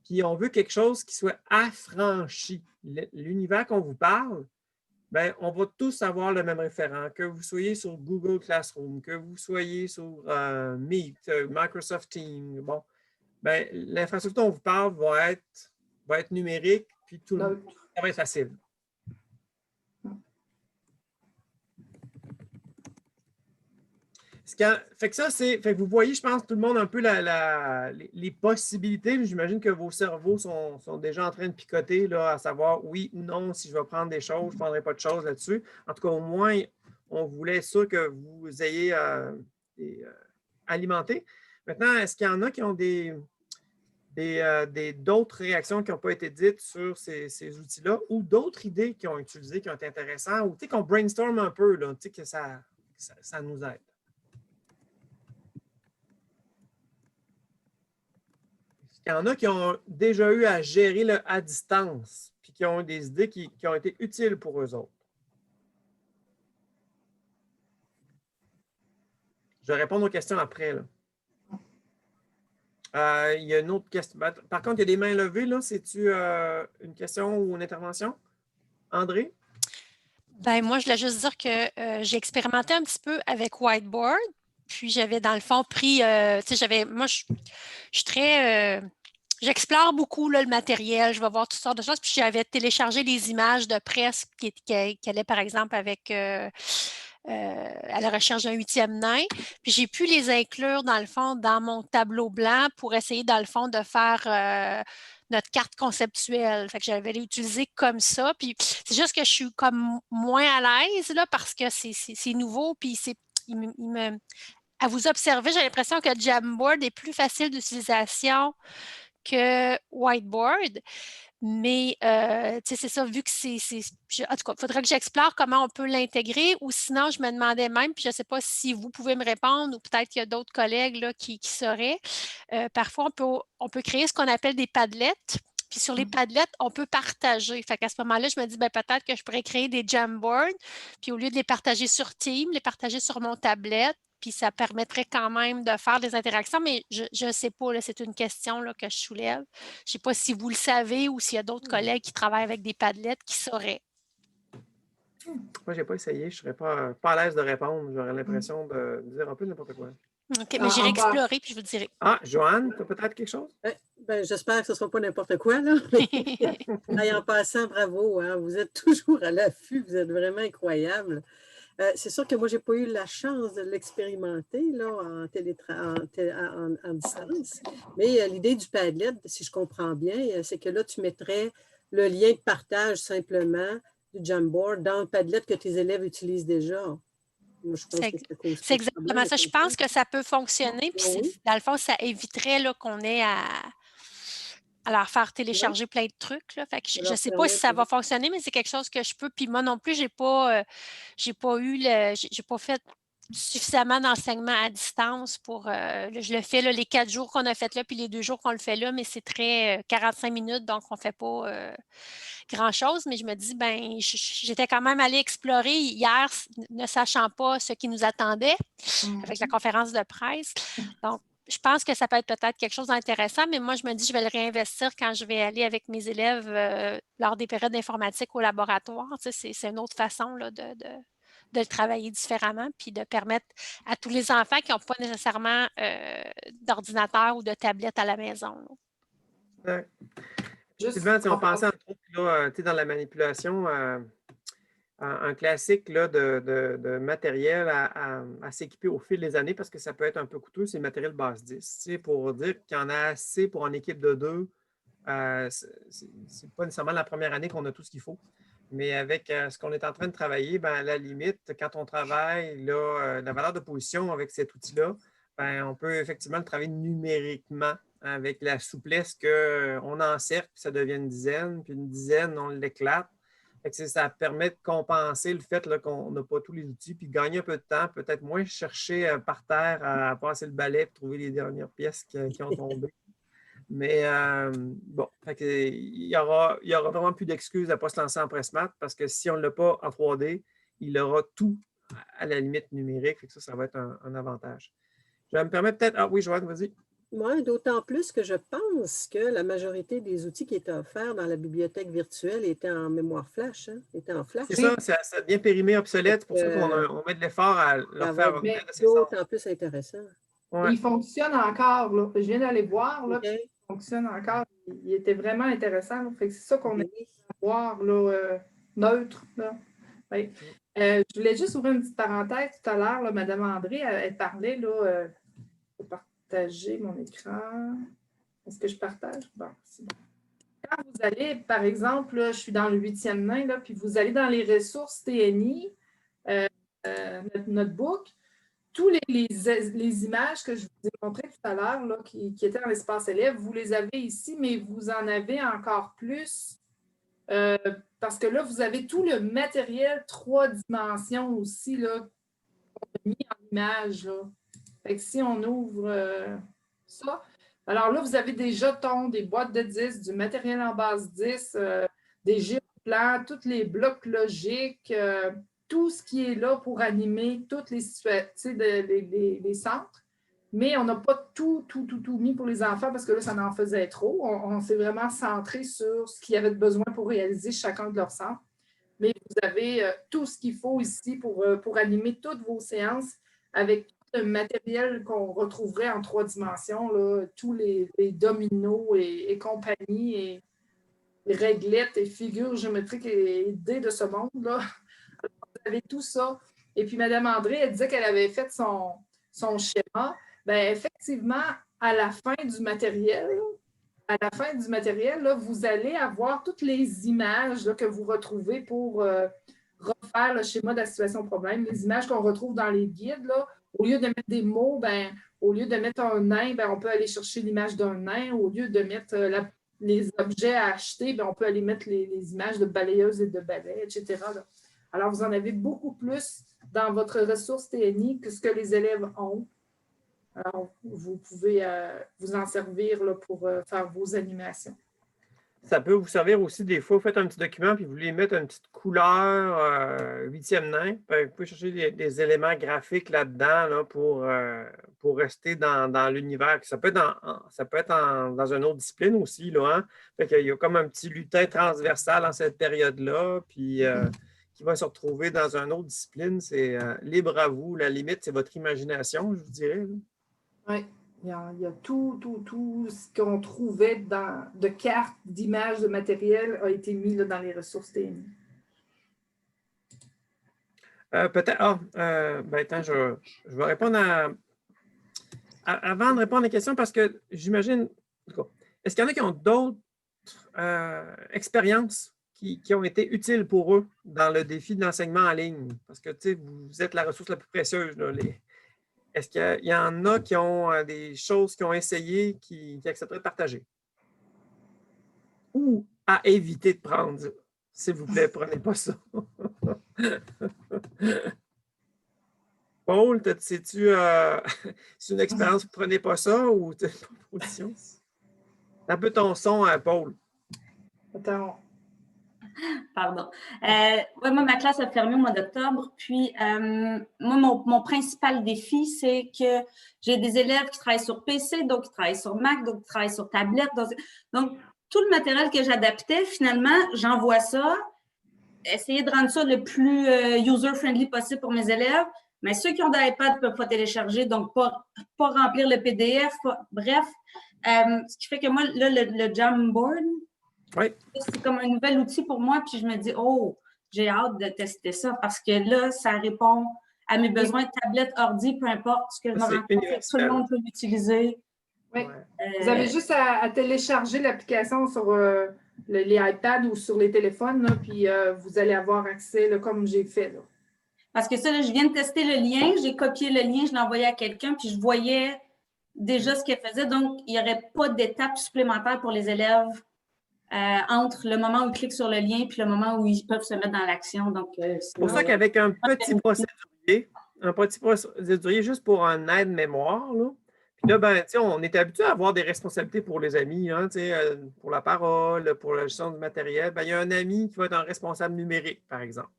Puis on veut quelque chose qui soit affranchi. L'univers qu'on vous parle, bien, on va tous avoir le même référent, que vous soyez sur Google Classroom, que vous soyez sur Meet, Microsoft Teams. Bon, bien, l'infrastructure dont on vous parle va être numérique, puis ça va être facile. Fait que vous voyez, je pense, tout le monde un peu les possibilités. J'imagine que vos cerveaux sont déjà en train de picoter là, à savoir oui ou non, si je vais prendre des choses, je ne prendrai pas de choses là-dessus. En tout cas, au moins, on voulait être sûr que vous ayez alimenté. Maintenant, est-ce qu'il y en a qui ont d'autres réactions qui n'ont pas été dites sur ces outils-là ou d'autres idées qui ont utilisées, qui ont été intéressantes ou qu'on brainstorm un peu, là, que ça nous aide? Il y en a qui ont déjà eu à gérer à distance, puis puis qui ont des idées qui ont été utiles pour eux autres. Je vais répondre aux questions après, là. Il y a une autre question. Par contre, il y a des mains levées, là. C'est-tu une question ou une intervention? André? Ben, moi, je voulais juste dire que j'ai expérimenté un petit peu avec Whiteboard. Puis, j'avais, dans le fond, pris, tu sais, moi, je suis très, j'explore beaucoup là, le matériel, je vais voir toutes sortes de choses. Puis, j'avais téléchargé des images de presse qui allaient, par exemple, avec, à la recherche d'un 8e nain. Puis, j'ai pu les inclure, dans le fond, dans mon tableau blanc pour essayer, dans le fond, de faire notre carte conceptuelle. Fait que j'avais l'utiliser comme ça. Puis c'est juste que je suis comme moins à l'aise là, parce que c'est nouveau. Puis à vous observer, j'ai l'impression que Jamboard est plus facile d'utilisation que Whiteboard. Mais tu sais, c'est ça, vu que en tout cas, il faudrait que j'explore comment on peut l'intégrer ou sinon, je me demandais même, puis je ne sais pas si vous pouvez me répondre ou peut-être qu'il y a d'autres collègues là, qui sauraient. Parfois, on peut créer ce qu'on appelle des Padlets. Puis sur les Padlets, on peut partager. Fait qu'à ce moment-là, je me dis, ben, peut-être que je pourrais créer des Jamboards. Puis au lieu de les partager sur Teams, les partager sur mon tablette. Puis ça permettrait quand même de faire des interactions, mais je ne sais pas, là, c'est une question là, que je soulève. Je ne sais pas si vous le savez ou s'il y a d'autres collègues qui travaillent avec des Padlets qui sauraient. Moi, je n'ai pas essayé. Je ne serais pas à l'aise de répondre. J'aurais l'impression de dire un peu n'importe quoi. OK, mais j'irai explorer puis je vous dirai. Ah, Joanne, tu as peut-être quelque chose? Ben, j'espère que ce ne sera pas n'importe quoi, là. Mais en passant, bravo, hein, vous êtes toujours à l'affût, vous êtes vraiment incroyable. C'est sûr que moi, je n'ai pas eu la chance de l'expérimenter là, en distance. Mais l'idée du Padlet, si je comprends bien, c'est que là, tu mettrais le lien de partage simplement du Jamboard dans le Padlet que tes élèves utilisent déjà. Moi, je pense que c'est exactement ça. Je pense que ça peut fonctionner. Puis oui. dans le fond, ça éviterait là, qu'on ait à leur faire télécharger plein de trucs. Là. Fait que je ne sais pas si ça va fonctionner, mais c'est quelque chose que je peux. Puis moi non plus, j'ai pas fait suffisamment d'enseignement à distance pour. Je le fais là, les 4 jours qu'on a fait là, puis les 2 jours qu'on le fait là, mais c'est très 45 minutes, donc on ne fait pas grand-chose. Mais je me dis, ben, j'étais quand même allée explorer hier, ne sachant pas ce qui nous attendait avec la conférence de presse. Donc, je pense que ça peut être peut-être quelque chose d'intéressant, mais moi, je me dis, je vais le réinvestir quand je vais aller avec mes élèves lors des périodes d'informatique au laboratoire. Tu sais, c'est une autre façon là, de le travailler différemment, puis de permettre à tous les enfants qui n'ont pas nécessairement d'ordinateur ou de tablette à la maison. Ouais. Justement, on pensait entre autres là, dans la manipulation, un classique là, de matériel à s'équiper au fil des années parce que ça peut être un peu coûteux, c'est le matériel base 10. Pour dire qu'il y en a assez pour une équipe de 2, c'est pas nécessairement la première année qu'on a tout ce qu'il faut. Mais avec ce qu'on est en train de travailler, ben, à la limite, quand on travaille là, la valeur de position avec cet outil-là, ben, on peut effectivement le travailler numériquement avec la souplesse qu'on encercle, puis ça devient une dizaine, puis une dizaine, on l'éclate. Ça permet de compenser le fait là, qu'on n'a pas tous les outils, puis gagner un peu de temps, peut-être moins chercher par terre à passer le balai pour trouver les dernières pièces qui ont tombé. Mais bon, il y aura vraiment plus d'excuses à ne pas se lancer en presse-mat parce que si on ne l'a pas en 3D, il aura tout à la limite numérique. Ça va être un avantage. Je vais me permettre peut-être... Ah oui, Joanne, vas-y. Moi, d'autant plus que je pense que la majorité des outils qui étaient offerts dans la bibliothèque virtuelle étaient en mémoire flash, étaient en flash. C'est ça devient périmé obsolète. C'est pour ça qu'on met de l'effort à leur faire... C'est d'autant plus intéressant. Ouais. Il fonctionne encore. Là. Je viens d'aller voir. Là, il fonctionne encore. Il était vraiment intéressant. C'est ça qu'on a voir là, neutre. Là. Ouais. Je voulais juste ouvrir une petite parenthèse tout à l'heure. Mme André, elle parlait là, de partager mon écran. Est-ce que je partage? Bon, c'est bon. Quand vous allez, par exemple, là, je suis dans le 8e nain, là, puis vous allez dans les ressources TNI, notre notebook, tous les images que je vous ai montrées tout à l'heure, qui étaient dans l'espace élève, vous les avez ici, mais vous en avez encore plus parce que là, vous avez tout le matériel 3 dimensions aussi là, mis en image. Là. Fait que si on ouvre ça, alors là, vous avez des jetons, des boîtes de 10, du matériel en base 10, des géoplans, tous les blocs logiques, tout ce qui est là pour animer toutes les situations, les centres. Mais on n'a pas tout mis pour les enfants parce que là, ça en faisait trop. On s'est vraiment centré sur ce qu'il y avait de besoin pour réaliser chacun de leurs centres. Mais vous avez tout ce qu'il faut ici pour animer toutes vos séances avec tout le matériel qu'on retrouverait en 3 dimensions, là, tous les dominos et compagnie, et les réglettes et figures géométriques et dés de ce monde. Là. Vous avez tout ça. Et puis, Mme André, elle disait qu'elle avait fait son schéma. Bien, effectivement, à la fin du matériel, là, vous allez avoir toutes les images là, que vous retrouvez pour refaire le schéma de la situation problème. Les images qu'on retrouve dans les guides, là, au lieu de mettre des mots, ben, au lieu de mettre un nain, ben, on peut aller chercher l'image d'un nain. Au lieu de mettre les objets à acheter, ben, on peut aller mettre les images de balayeuses et de balais, etc. Là. Alors, vous en avez beaucoup plus dans votre ressource TNI que ce que les élèves ont. Alors, vous pouvez vous en servir là, pour faire vos animations. Ça peut vous servir aussi des fois, vous faites un petit document puis vous voulez mettre une petite couleur 8e nain. Vous pouvez chercher des éléments graphiques là-dedans là, pour rester dans l'univers. Ça peut être dans une autre discipline aussi. Là, hein? Fait qu'il y a comme un petit lutin transversal dans cette période-là, puis qui va se retrouver dans une autre discipline. C'est libre à vous. La limite, c'est votre imagination, je vous dirais. Là. Oui, il y a tout ce qu'on trouvait de cartes, d'images, de matériel a été mis là, dans les ressources TNI. Peut-être. Attends, je vais répondre avant de répondre à la question, parce que j'imagine. Est-ce qu'il y en a qui ont d'autres expériences qui ont été utiles pour eux dans le défi de l'enseignement en ligne? Parce que vous êtes la ressource la plus précieuse. Là, Est-ce qu'il y en a qui ont des choses qu'ils ont essayées qui accepteraient de partager? Ou à éviter de prendre? S'il vous plaît, prenez pas ça. Paul, sais-tu c'est une expérience, prenez pas ça ou tu as une proposition? Un peu ton son, Paul. Attends. Pardon. Ouais, moi, ma classe a fermé au mois d'octobre. Puis, moi, mon principal défi, c'est que j'ai des élèves qui travaillent sur PC, d'autres qui travaillent sur Mac, d'autres qui travaillent sur tablette. Donc, tout le matériel que j'adaptais, finalement, j'envoie ça, essayer de rendre ça le plus user-friendly possible pour mes élèves. Mais ceux qui ont des iPads ne peuvent pas télécharger, donc pas remplir le PDF. Bref, ce qui fait que moi, là, le Jamboard, oui. C'est comme un nouvel outil pour moi, puis je me dis, oh, j'ai hâte de tester ça parce que là, ça répond à mes besoins de tablette, ordi, peu importe ce que je me rends compte, tout le monde peut l'utiliser. Oui. Vous avez juste à télécharger l'application sur les iPads ou sur les téléphones, là, puis vous allez avoir accès là, comme j'ai fait. Là. Parce que ça, là, je viens de tester le lien, j'ai copié le lien, je l'ai envoyé à quelqu'un, puis je voyais déjà ce qu'elle faisait. Donc, il n'y aurait pas d'étape supplémentaire pour les élèves entre le moment où ils cliquent sur le lien et le moment où ils peuvent se mettre dans l'action. Donc, c'est pour ça qu'avec un petit procédurier juste pour un aide-mémoire, là, puis là, ben, on est habitué à avoir des responsabilités pour les amis, hein, pour la parole, pour la gestion du matériel. Ben, il y a un ami qui va être un responsable numérique, par exemple.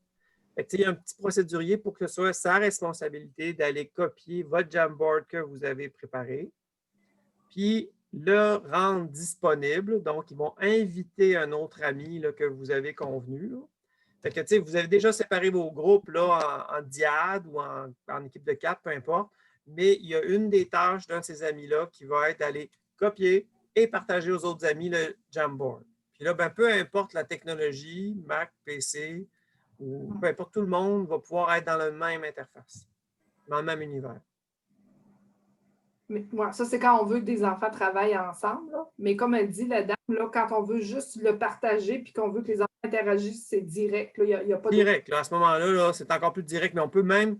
Il y a un petit procédurier pour que ce soit sa responsabilité d'aller copier votre Jamboard que vous avez préparé, puis le rendre disponible. Donc, ils vont inviter un autre ami là, que vous avez convenu. Là. Fait que, vous avez déjà séparé vos groupes là, en diade ou en équipe de 4, peu importe. Mais il y a une des tâches d'un de ces amis-là qui va être d'aller copier et partager aux autres amis le Jamboard. Puis là, ben, peu importe la technologie, Mac, PC, ou peu importe, tout le monde va pouvoir être dans la même interface, dans le même univers. Mais, ouais, ça, c'est quand on veut que des enfants travaillent ensemble. Là. Mais comme elle dit, la dame, là, quand on veut juste le partager puis qu'on veut que les enfants interagissent, c'est direct. Il n'y a pas direct. Là, à ce moment-là, là, c'est encore plus direct, mais on peut même,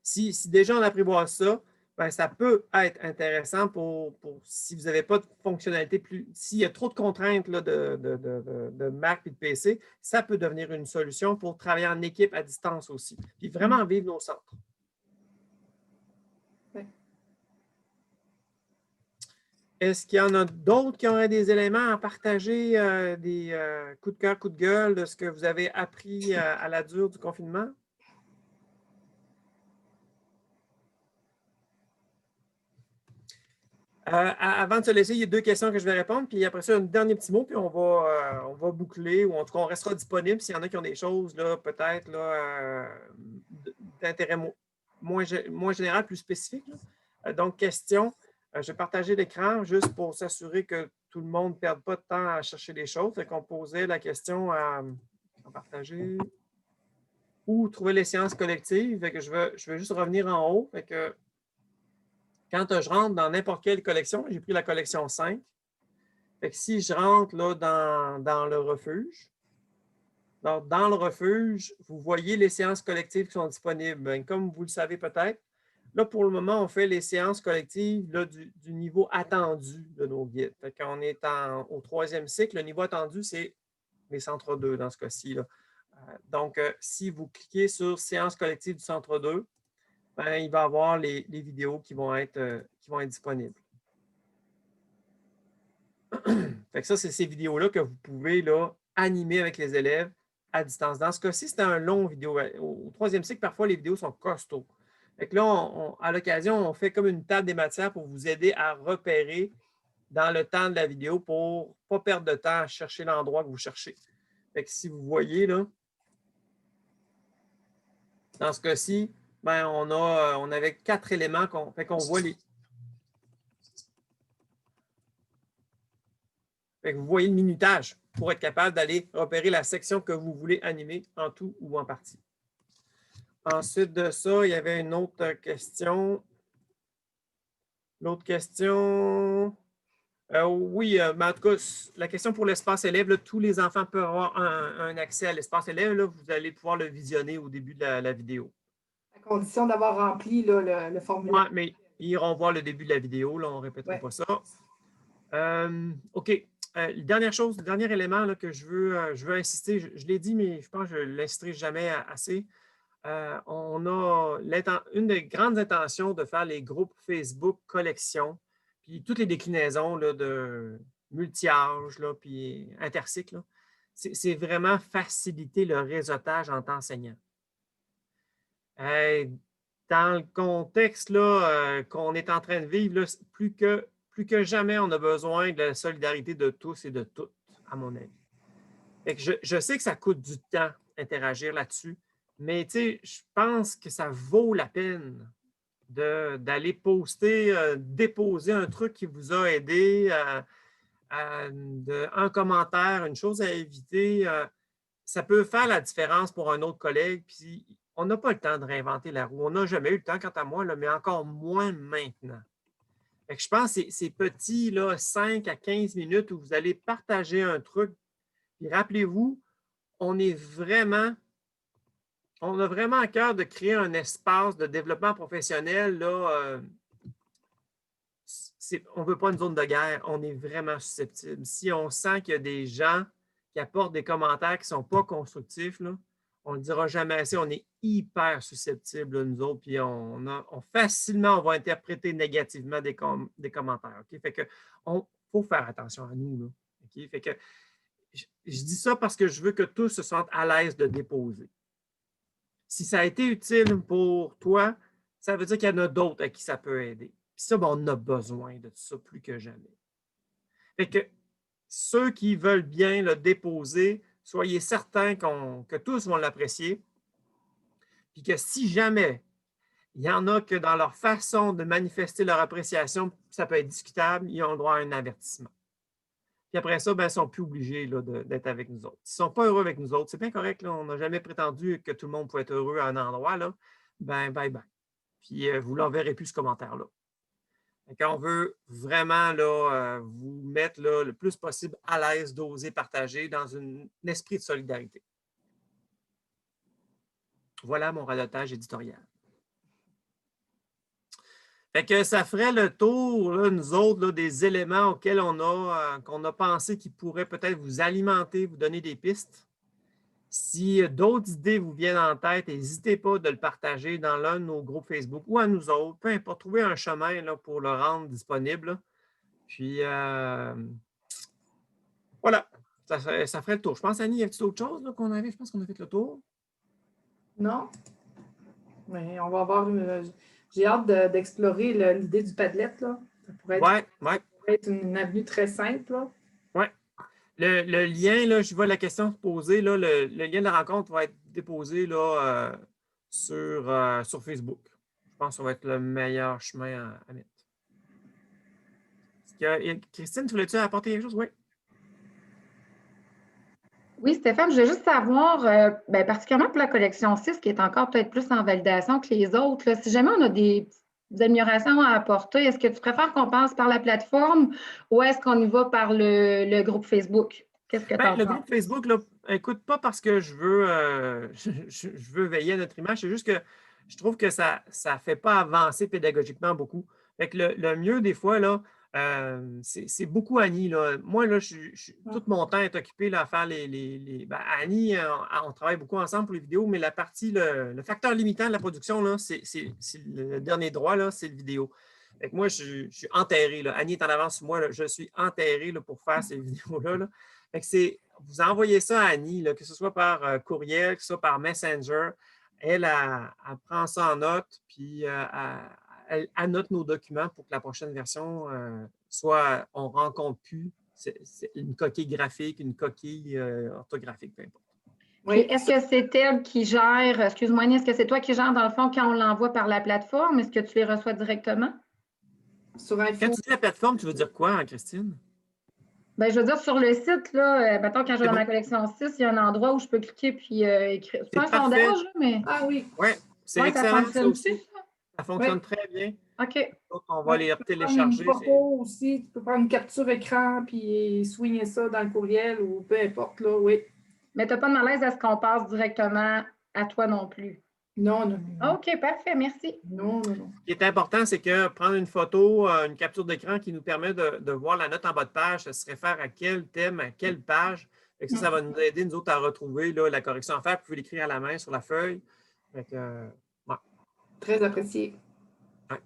si déjà on apprivoise ça, ben, ça peut être intéressant pour si vous n'avez pas de fonctionnalité plus. S'il y a trop de contraintes là, de Mac et de PC, ça peut devenir une solution pour travailler en équipe à distance aussi. Puis vraiment vivre nos centres. Est-ce qu'il y en a d'autres qui auraient des éléments à partager, des coups de cœur, coups de gueule de ce que vous avez appris à la dure du confinement? Avant de se laisser, il y a 2 questions que je vais répondre, puis après ça, un dernier petit mot, puis on va boucler, ou en tout cas, on restera disponible s'il y en a qui ont des choses, là, peut-être, d'intérêt moins général, plus spécifique. Donc, question. Je vais partager l'écran juste pour s'assurer que tout le monde ne perde pas de temps à chercher les choses. Fait qu'on posait la question à partager ou trouver les séances collectives. Fait que je veux juste revenir en haut. Fait que quand je rentre dans n'importe quelle collection, j'ai pris la collection 5. Fait que si je rentre là, dans le refuge, donc dans le refuge, vous voyez les séances collectives qui sont disponibles. Bien, comme vous le savez peut-être, là, pour le moment, on fait les séances collectives là, du niveau attendu de nos guides. Fait qu'on est au 3e cycle. Le niveau attendu, c'est les centres 2 dans ce cas-ci. Donc, si vous cliquez sur séances collectives du centre 2, ben, il va y avoir les vidéos qui vont être disponibles. Fait que ça, c'est ces vidéos-là que vous pouvez là, animer avec les élèves à distance. Dans ce cas-ci, c'était un long vidéo. Au 3e cycle, parfois, les vidéos sont costauds. Fait que là, à l'occasion, on fait comme une table des matières pour vous aider à repérer dans le temps de la vidéo pour ne pas perdre de temps à chercher l'endroit que vous cherchez. Fait que si vous voyez, là, dans ce cas-ci, ben, on avait 4 éléments qu'on voit les. Fait que vous voyez le minutage pour être capable d'aller repérer la section que vous voulez animer en tout ou en partie. Ensuite de ça, il y avait une autre question. L'autre question. Oui, mais en tout cas, la question pour l'espace élève, là, tous les enfants peuvent avoir un accès à l'espace élève. Là, vous allez pouvoir le visionner au début de la vidéo. À condition d'avoir rempli là, le formulaire. Oui, mais ils iront voir le début de la vidéo. Là, on ne répétera pas ça. OK. Le dernier élément là, que je veux insister, je l'ai dit, mais je pense que je ne l'insisterai jamais assez. On a une des grandes intentions de faire les groupes Facebook collection, puis toutes les déclinaisons là, de multi-âge, puis intercycle. C'est vraiment faciliter le réseautage entre enseignants. Dans le contexte qu'on est en train de vivre, là, plus que jamais, on a besoin de la solidarité de tous et de toutes, à mon avis. Fait que je sais que ça coûte du temps interagir là-dessus, mais je pense que ça vaut la peine d'aller poster, déposer un truc qui vous a aidé, un commentaire, une chose à éviter. Ça peut faire la différence pour un autre collègue. Puis on n'a pas le temps de réinventer la roue. On n'a jamais eu le temps, quant à moi, là, mais encore moins maintenant. Fait que je pense que ces petits là, 5 à 15 minutes où vous allez partager un truc. Puis rappelez-vous, on a vraiment à cœur de créer un espace de développement professionnel. Là, on ne veut pas une zone de guerre, on est vraiment susceptible. Si on sent qu'il y a des gens qui apportent des commentaires qui ne sont pas constructifs, là, on ne le dira jamais assez, on est hyper susceptibles, nous autres, puis facilement, on va interpréter négativement des commentaires. Okay? Fait que faut faire attention à nous. Là, okay? Fait que, je dis ça parce que je veux que tous se sentent à l'aise de déposer. Si ça a été utile pour toi, ça veut dire qu'il y en a d'autres à qui ça peut aider. Puis ça, ben, on a besoin de ça plus que jamais. Fait que ceux qui veulent bien le déposer, soyez certains que tous vont l'apprécier. Puis que si jamais il y en a que dans leur façon de manifester leur appréciation, ça peut être discutable, ils ont le droit à un avertissement. Puis après ça, ben, ils ne sont plus obligés d'être avec nous autres. S'ils ne sont pas heureux avec nous autres, c'est bien correct. Là, on n'a jamais prétendu que tout le monde pouvait être heureux à un endroit. Là, ben, bye-bye. Puis vous n'enverrez plus ce commentaire-là. On veut vraiment là, vous mettre là, le plus possible à l'aise d'oser partager dans un esprit de solidarité. Voilà mon radotage éditorial. Fait que ça ferait le tour, là, nous autres, là, des éléments auxquels qu'on a pensé qui pourraient peut-être vous alimenter, vous donner des pistes. Si d'autres idées vous viennent en tête, n'hésitez pas de le partager dans l'un de nos groupes Facebook ou à nous autres. Peu importe, trouver un chemin là, pour le rendre disponible. Puis, voilà, ça ferait le tour. Je pense, Annie, y a-t-il autre chose là, qu'on avait? Je pense qu'on a fait le tour. Non? Mais on va avoir j'ai hâte d'explorer l'idée du Padlet, là. Ça pourrait être une avenue très simple, là. Ouais. Le lien, là, je vois la question posée, là, le lien de la rencontre va être déposé là, sur Facebook. Je pense que ça va être le meilleur chemin à mettre. Christine, tu voulais-tu apporter quelque chose? Oui. Oui, Stéphane, je voulais juste savoir, particulièrement pour la collection 6, qui est encore peut-être plus en validation que les autres, là, si jamais on a des améliorations à apporter, est-ce que tu préfères qu'on passe par la plateforme ou est-ce qu'on y va par le groupe Facebook? Qu'est-ce que tu en Le penses? groupe Facebook, là, écoute, pas parce que je veux veiller à notre image, c'est juste que je trouve que ça ne fait pas avancer pédagogiquement beaucoup. Fait que le mieux, des fois, là, c'est beaucoup Annie. Là. Moi, là, tout mon temps est occupé là, à faire Annie, on travaille beaucoup ensemble pour les vidéos, mais la partie, le facteur limitant de la production, là, c'est le dernier droit, là, c'est le vidéo. Fait que moi, je suis enterré. Là. Annie est en avance sur moi. Là. Je suis enterré là, pour faire ces vidéos-là. Là. Fait que vous envoyez ça à Annie, là, que ce soit par courriel, que ce soit par Messenger. Elle prend ça en note, puis elle annote nos documents pour que la prochaine version soit, on ne rencontre plus une coquille graphique, une coquille orthographique, peu importe. Oui. Est-ce que c'est elle qui gère, excuse-moi, Annie, est-ce que c'est toi qui gères dans le fond quand on l'envoie par la plateforme? Est-ce que tu les reçois directement? Sur Info. Quand tu dis la plateforme, tu veux dire quoi, Christine? Ben, je veux dire, sur le site, là, mettons, quand je vais dans ma collection 6, il y a un endroit où je peux cliquer puis écrire. C'est pas un sondage, là, mais. Ah oui. Oui, c'est excellent, ça aussi. Ça? Ça fonctionne très bien. OK. Donc, on va les télécharger. Une photo aussi, tu peux prendre une capture écran puis swinger ça dans le courriel ou peu importe, là, oui. Mais tu n'as pas de malaise à ce qu'on passe directement à toi non plus? Non. OK, parfait, merci. Non. Ce qui est important, c'est que prendre une photo, une capture d'écran qui nous permet de voir la note en bas de page, ça se réfère à quel thème, à quelle page. Fait que ça va nous aider, nous autres, à retrouver là, la correction à faire. Vous pouvez l'écrire à la main sur la feuille. Fait que, ouais. Très apprécié. Ouais.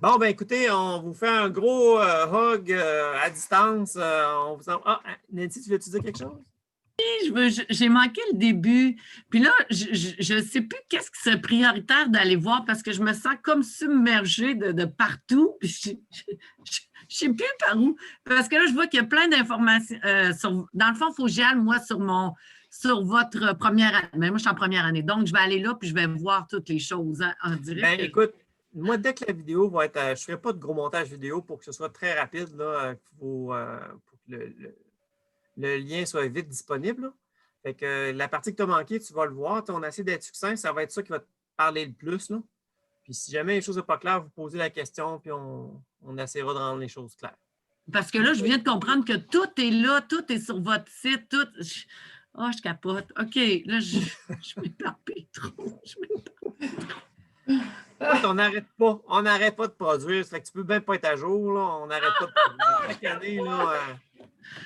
Bon, ben écoutez, on vous fait un gros hug à distance. On vous Nancy, tu veux-tu dire quelque chose? J'ai manqué le début. Puis là, je ne sais plus qu'est-ce qui serait prioritaire d'aller voir parce que je me sens comme submergée de partout. Puis je ne sais plus par où. Parce que là, je vois qu'il y a plein d'informations. Dans le fond, il faut que j'y aille, moi, sur votre première année. Mais moi, je suis en première année. Donc, je vais aller là puis je vais voir toutes les choses en direct. Ben, écoute, moi, dès que la vidéo va être. Je ne ferai pas de gros montage vidéo pour que ce soit très rapide, là, pour que le lien soit vite disponible. Là. Fait que la partie que tu as manquée, tu vas le voir. On a essayé d'être succinct, ça va être ça qui va te parler le plus. Là. Puis si jamais les choses ne sont pas claires, vous posez la question, puis on essaiera de rendre les choses claires. Parce que là, je viens de comprendre que tout est là, tout est sur votre site, tout. Je capote. OK, là, je m'éparpille trop. On n'arrête pas de produire. Ça fait que tu peux même pas être à jour. Là. On n'arrête pas de produire. Chaque année, là,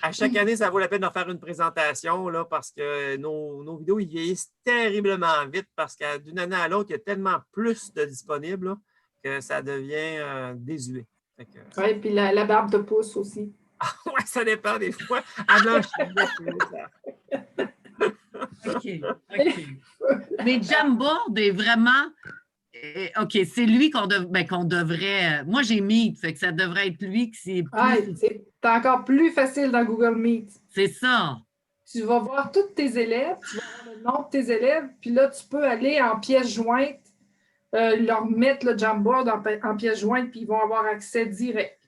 à chaque année, ça vaut la peine de faire une présentation là, parce que nos vidéos ils vieillissent terriblement vite parce que d'une année à l'autre, il y a tellement plus de disponibles là, que ça devient désuet. Oui, puis la barbe te pousse aussi. Oui, ça dépend des fois. À blanche, OK. Mais Jamboard est vraiment. OK, c'est lui qu'on devrait. Moi, j'ai Meet, fait que ça devrait être lui qui c'est. C'est encore plus facile dans Google Meet. C'est ça. Tu vas voir tous tes élèves, tu vas voir le nom de tes élèves, puis là, tu peux aller en pièce jointe, leur mettre le Jamboard en pièce jointe, puis ils vont avoir accès direct.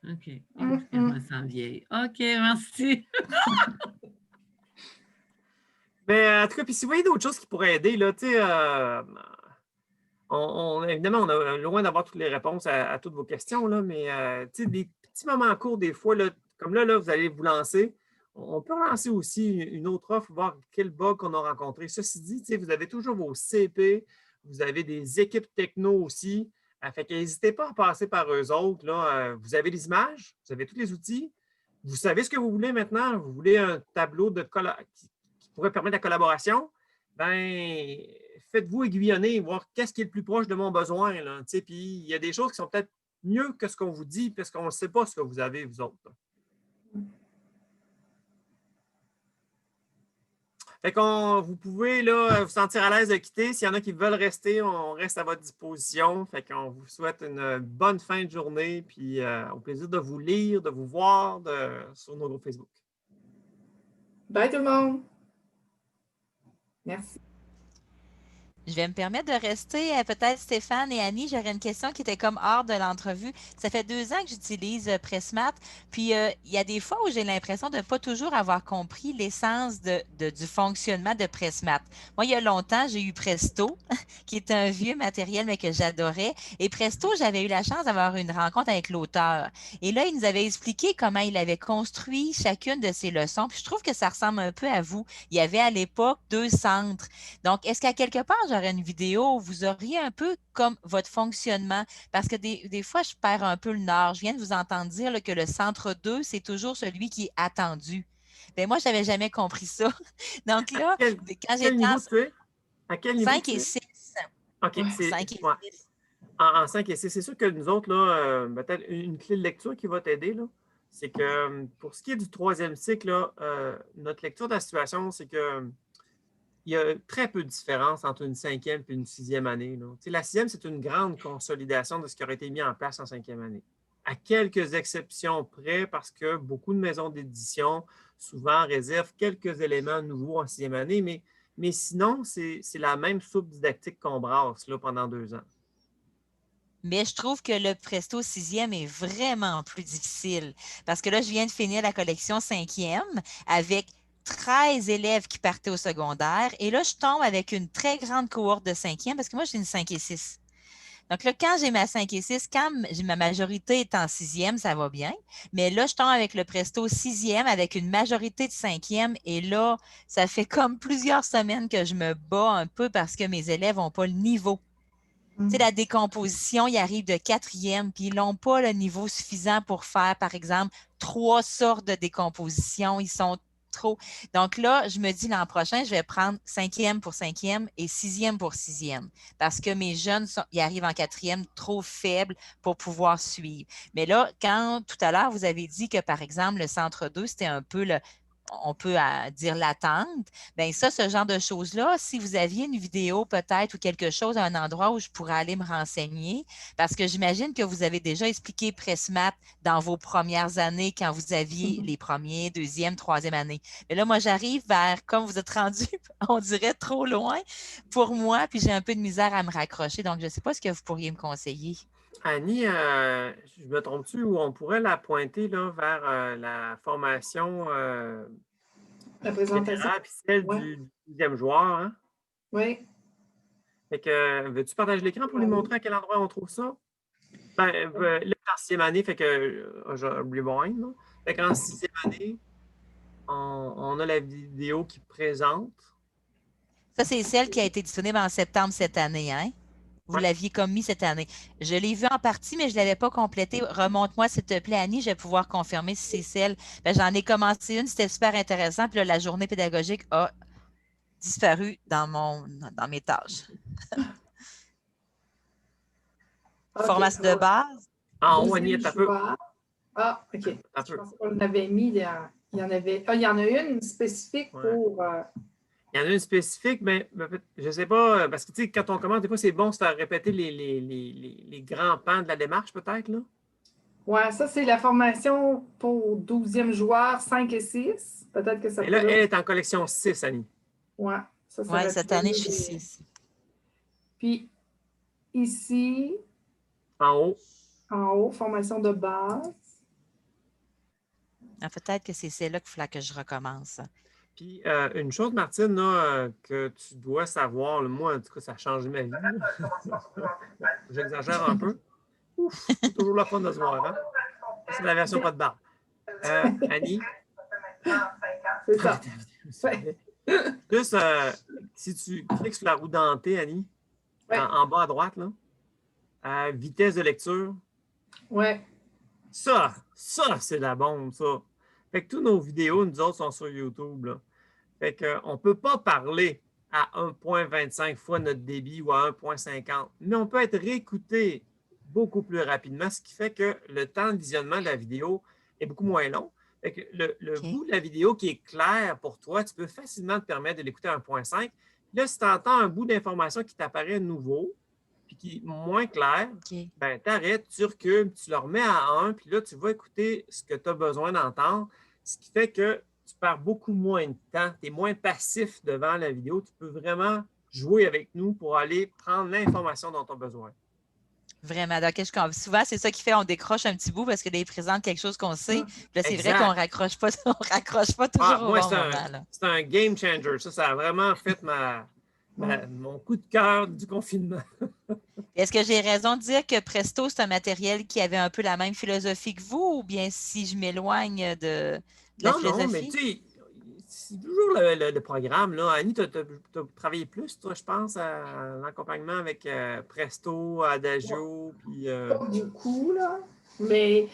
OK. Je me sens vieille. OK, merci. Mais en tout cas, puis si vous voyez d'autres choses qui pourraient aider, là, tu sais, évidemment, on est loin d'avoir toutes les réponses à toutes vos questions, là, mais tu sais, des petits moments courts, des fois, là, comme là, vous allez vous lancer. On peut lancer aussi une autre offre, voir quel bug on a rencontré. Ceci dit, tu sais, vous avez toujours vos CP, vous avez des équipes techno aussi. Fait que n'hésitez pas à passer par eux autres. Là. Vous avez les images, vous avez tous les outils. Vous savez ce que vous voulez maintenant. Vous voulez un tableau qui pourrait permettre la collaboration. ben, faites-vous aiguillonner, voir qu'est-ce qui est le plus proche de mon besoin. Là, puis il y a des choses qui sont peut-être mieux que ce qu'on vous dit, parce qu'on ne sait pas ce que vous avez, vous autres. Là. Fait qu'on, vous pouvez là, vous sentir à l'aise de quitter. S'il y en a qui veulent rester, on reste à votre disposition. Fait qu'on vous souhaite une bonne fin de journée, puis au plaisir de vous lire, de vous voir sur nos groupes Facebook. Bye tout le monde. Merci. Je vais me permettre de rester, peut-être Stéphane et Annie, j'aurais une question qui était comme hors de l'entrevue. Ça fait 2 ans que j'utilise Pressmat, puis il y a des fois où j'ai l'impression de ne pas toujours avoir compris l'essence du fonctionnement de Pressmat. Moi, il y a longtemps, j'ai eu Presto, qui est un vieux matériel, mais que j'adorais. Et Presto, j'avais eu la chance d'avoir une rencontre avec l'auteur. Et là, il nous avait expliqué comment il avait construit chacune de ses leçons. Puis je trouve que ça ressemble un peu à vous. Il y avait à l'époque 2 centres. Donc, est-ce qu'à quelque part, j'aurais une vidéo où vous auriez un peu comme votre fonctionnement? Parce que des fois, je perds un peu le nord. Je viens de vous entendre dire là, que le centre 2, c'est toujours celui qui est attendu. Bien, moi, je n'avais jamais compris ça. Donc là, quand j'étais en à quel niveau 5 et 6. OK, c'est 5 et 6. En 5 et 6, c'est sûr que nous autres, là, peut-être une clé de lecture qui va t'aider, là, c'est que pour ce qui est du 3e cycle, là, notre lecture de la situation, c'est que il y a très peu de différence entre une 5e et une 6e année. Là. La 6e, c'est une grande consolidation de ce qui aurait été mis en place en 5e année. À quelques exceptions près, parce que beaucoup de maisons d'édition souvent réservent quelques éléments nouveaux en 6e année, mais sinon, c'est la même soupe didactique qu'on brasse là, pendant 2 ans. Mais je trouve que le Presto 6e est vraiment plus difficile. Parce que là, je viens de finir la collection 5e avec 13 élèves qui partaient au secondaire. Et là, je tombe avec une très grande cohorte de 5e parce que moi, j'ai une 5 et 6. Donc là, quand j'ai ma 5 et 6, quand ma majorité est en 6e, ça va bien. Mais là, je tombe avec le Presto 6e avec une majorité de 5e. Et là, ça fait comme plusieurs semaines que je me bats un peu parce que mes élèves n'ont pas le niveau. Tu sais, la décomposition, ils arrivent de 4e, puis ils n'ont pas le niveau suffisant pour faire, par exemple, 3 sortes de décomposition. Ils sont trop. Donc là, je me dis l'an prochain, je vais prendre 5e pour 5e et 6e pour 6e parce que mes jeunes, ils arrivent en 4e trop faibles pour pouvoir suivre. Mais là, quand tout à l'heure, vous avez dit que, par exemple, le centre 2, c'était un peu on peut dire l'attente, bien ça, ce genre de choses-là, si vous aviez une vidéo peut-être ou quelque chose à un endroit où je pourrais aller me renseigner, parce que j'imagine que vous avez déjà expliqué Pressmat dans vos premières années quand vous aviez les premiers, 2e, 3e années. Mais là, moi, j'arrive vers, comme vous êtes rendu, on dirait trop loin pour moi, puis j'ai un peu de misère à me raccrocher. Donc, je ne sais pas ce que vous pourriez me conseiller. Annie, je me trompe-tu ou on pourrait la pointer là, vers la formation la présentation puis celle du 12e joueur? Hein? Oui. Fait que, veux-tu partager l'écran pour lui montrer à quel endroit on trouve ça? Ben, là, en 6e année, fait que j'ai rewind. Là. Fait qu'en 6e année, on a la vidéo qui présente. Ça, c'est celle qui a été disponible en septembre cette année, hein? Vous l'aviez comme mis cette année. Je l'ai vu en partie, mais je ne l'avais pas complétée. Remonte-moi, s'il te plaît, Annie. Je vais pouvoir confirmer si c'est celle. Ben, j'en ai commencé une, c'était super intéressant. Puis là, la journée pédagogique a disparu dans mes tâches. Okay. Formation de base. En haut, Annie, est un peu. Ah, OK. Je pensais qu'on avait mis. Il y en a une spécifique pour. Il y en a une spécifique, mais je ne sais pas, parce que tu sais, quand on commence, des fois, c'est bon de se faire répéter les grands pans de la démarche, peut-être, là. Oui, ça, c'est la formation pour 12e joueur, 5 et 6. Peut-être que ça peut. Et là, elle est en collection 6, Annie. Oui, ouais, cette année, je suis 6. Puis, ici. En haut, formation de base. Ah, peut-être que c'est celle-là qu'il faut que je recommence. Puis, une chose, Martine, là, que tu dois savoir, là, moi, en tout cas, ça a changé ma vie. J'exagère un peu. Ouf, c'est toujours la fun de se voir. Hein? C'est la version pas de barbe. Annie? C'est ça. Juste, si tu cliques sur la roue dentée, Annie, en bas à droite, là, vitesse de lecture. Oui. Ça, c'est la bombe, ça. Fait que toutes nos vidéos, nous autres, sont sur YouTube, là. Fait qu'on ne peut pas parler à 1,25 fois notre débit ou à 1,50. Mais on peut être réécouté beaucoup plus rapidement, ce qui fait que le temps de visionnement de la vidéo est beaucoup moins long. Fait que le bout de la vidéo qui est clair pour toi, tu peux facilement te permettre de l'écouter à 1,5. Là, si tu entends un bout d'information qui t'apparaît nouveau, puis qui est moins clair, ben, tu arrêtes, tu recules, tu le remets à 1, puis là, tu vas écouter ce que tu as besoin d'entendre, ce qui fait que tu perds beaucoup moins de temps, tu es moins passif devant la vidéo, tu peux vraiment jouer avec nous pour aller prendre l'information dont tu as besoin. Vraiment. Donc, souvent, c'est ça qui fait, on décroche un petit bout parce que là, ils présentent quelque chose qu'on sait. Puis là, c'est vrai qu'on ne raccroche pas toujours au moi, bon moment. C'est un game changer. Ça a vraiment fait mon coup de cœur du confinement. Est-ce que j'ai raison de dire que Presto, c'est un matériel qui avait un peu la même philosophie que vous, ou bien si je m'éloigne de la philosophie? Non, mais tu sais, c'est toujours le programme. Là. Annie, tu as travaillé plus, toi, je pense, à l'accompagnement avec Presto, Adagio. Puis, Pas beaucoup, là. Mais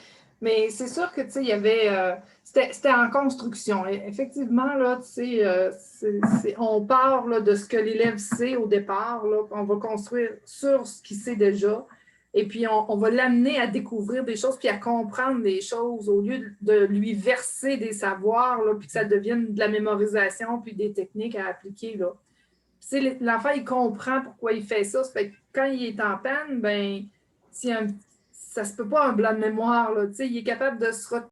c'est sûr que, tu sais, il y avait... c'était en construction. Et effectivement, là, tu sais, on part là, de ce que l'élève sait au départ. Là, on va construire sur ce qu'il sait déjà. Et puis, on va l'amener à découvrir des choses puis à comprendre des choses au lieu de lui verser des savoirs, là, puis que ça devienne de la mémorisation puis des techniques à appliquer, là. L'enfant, il comprend pourquoi il fait ça. Ça fait que quand il est en panne, ben, ça se peut pas un blanc de mémoire. Là, il est capable de se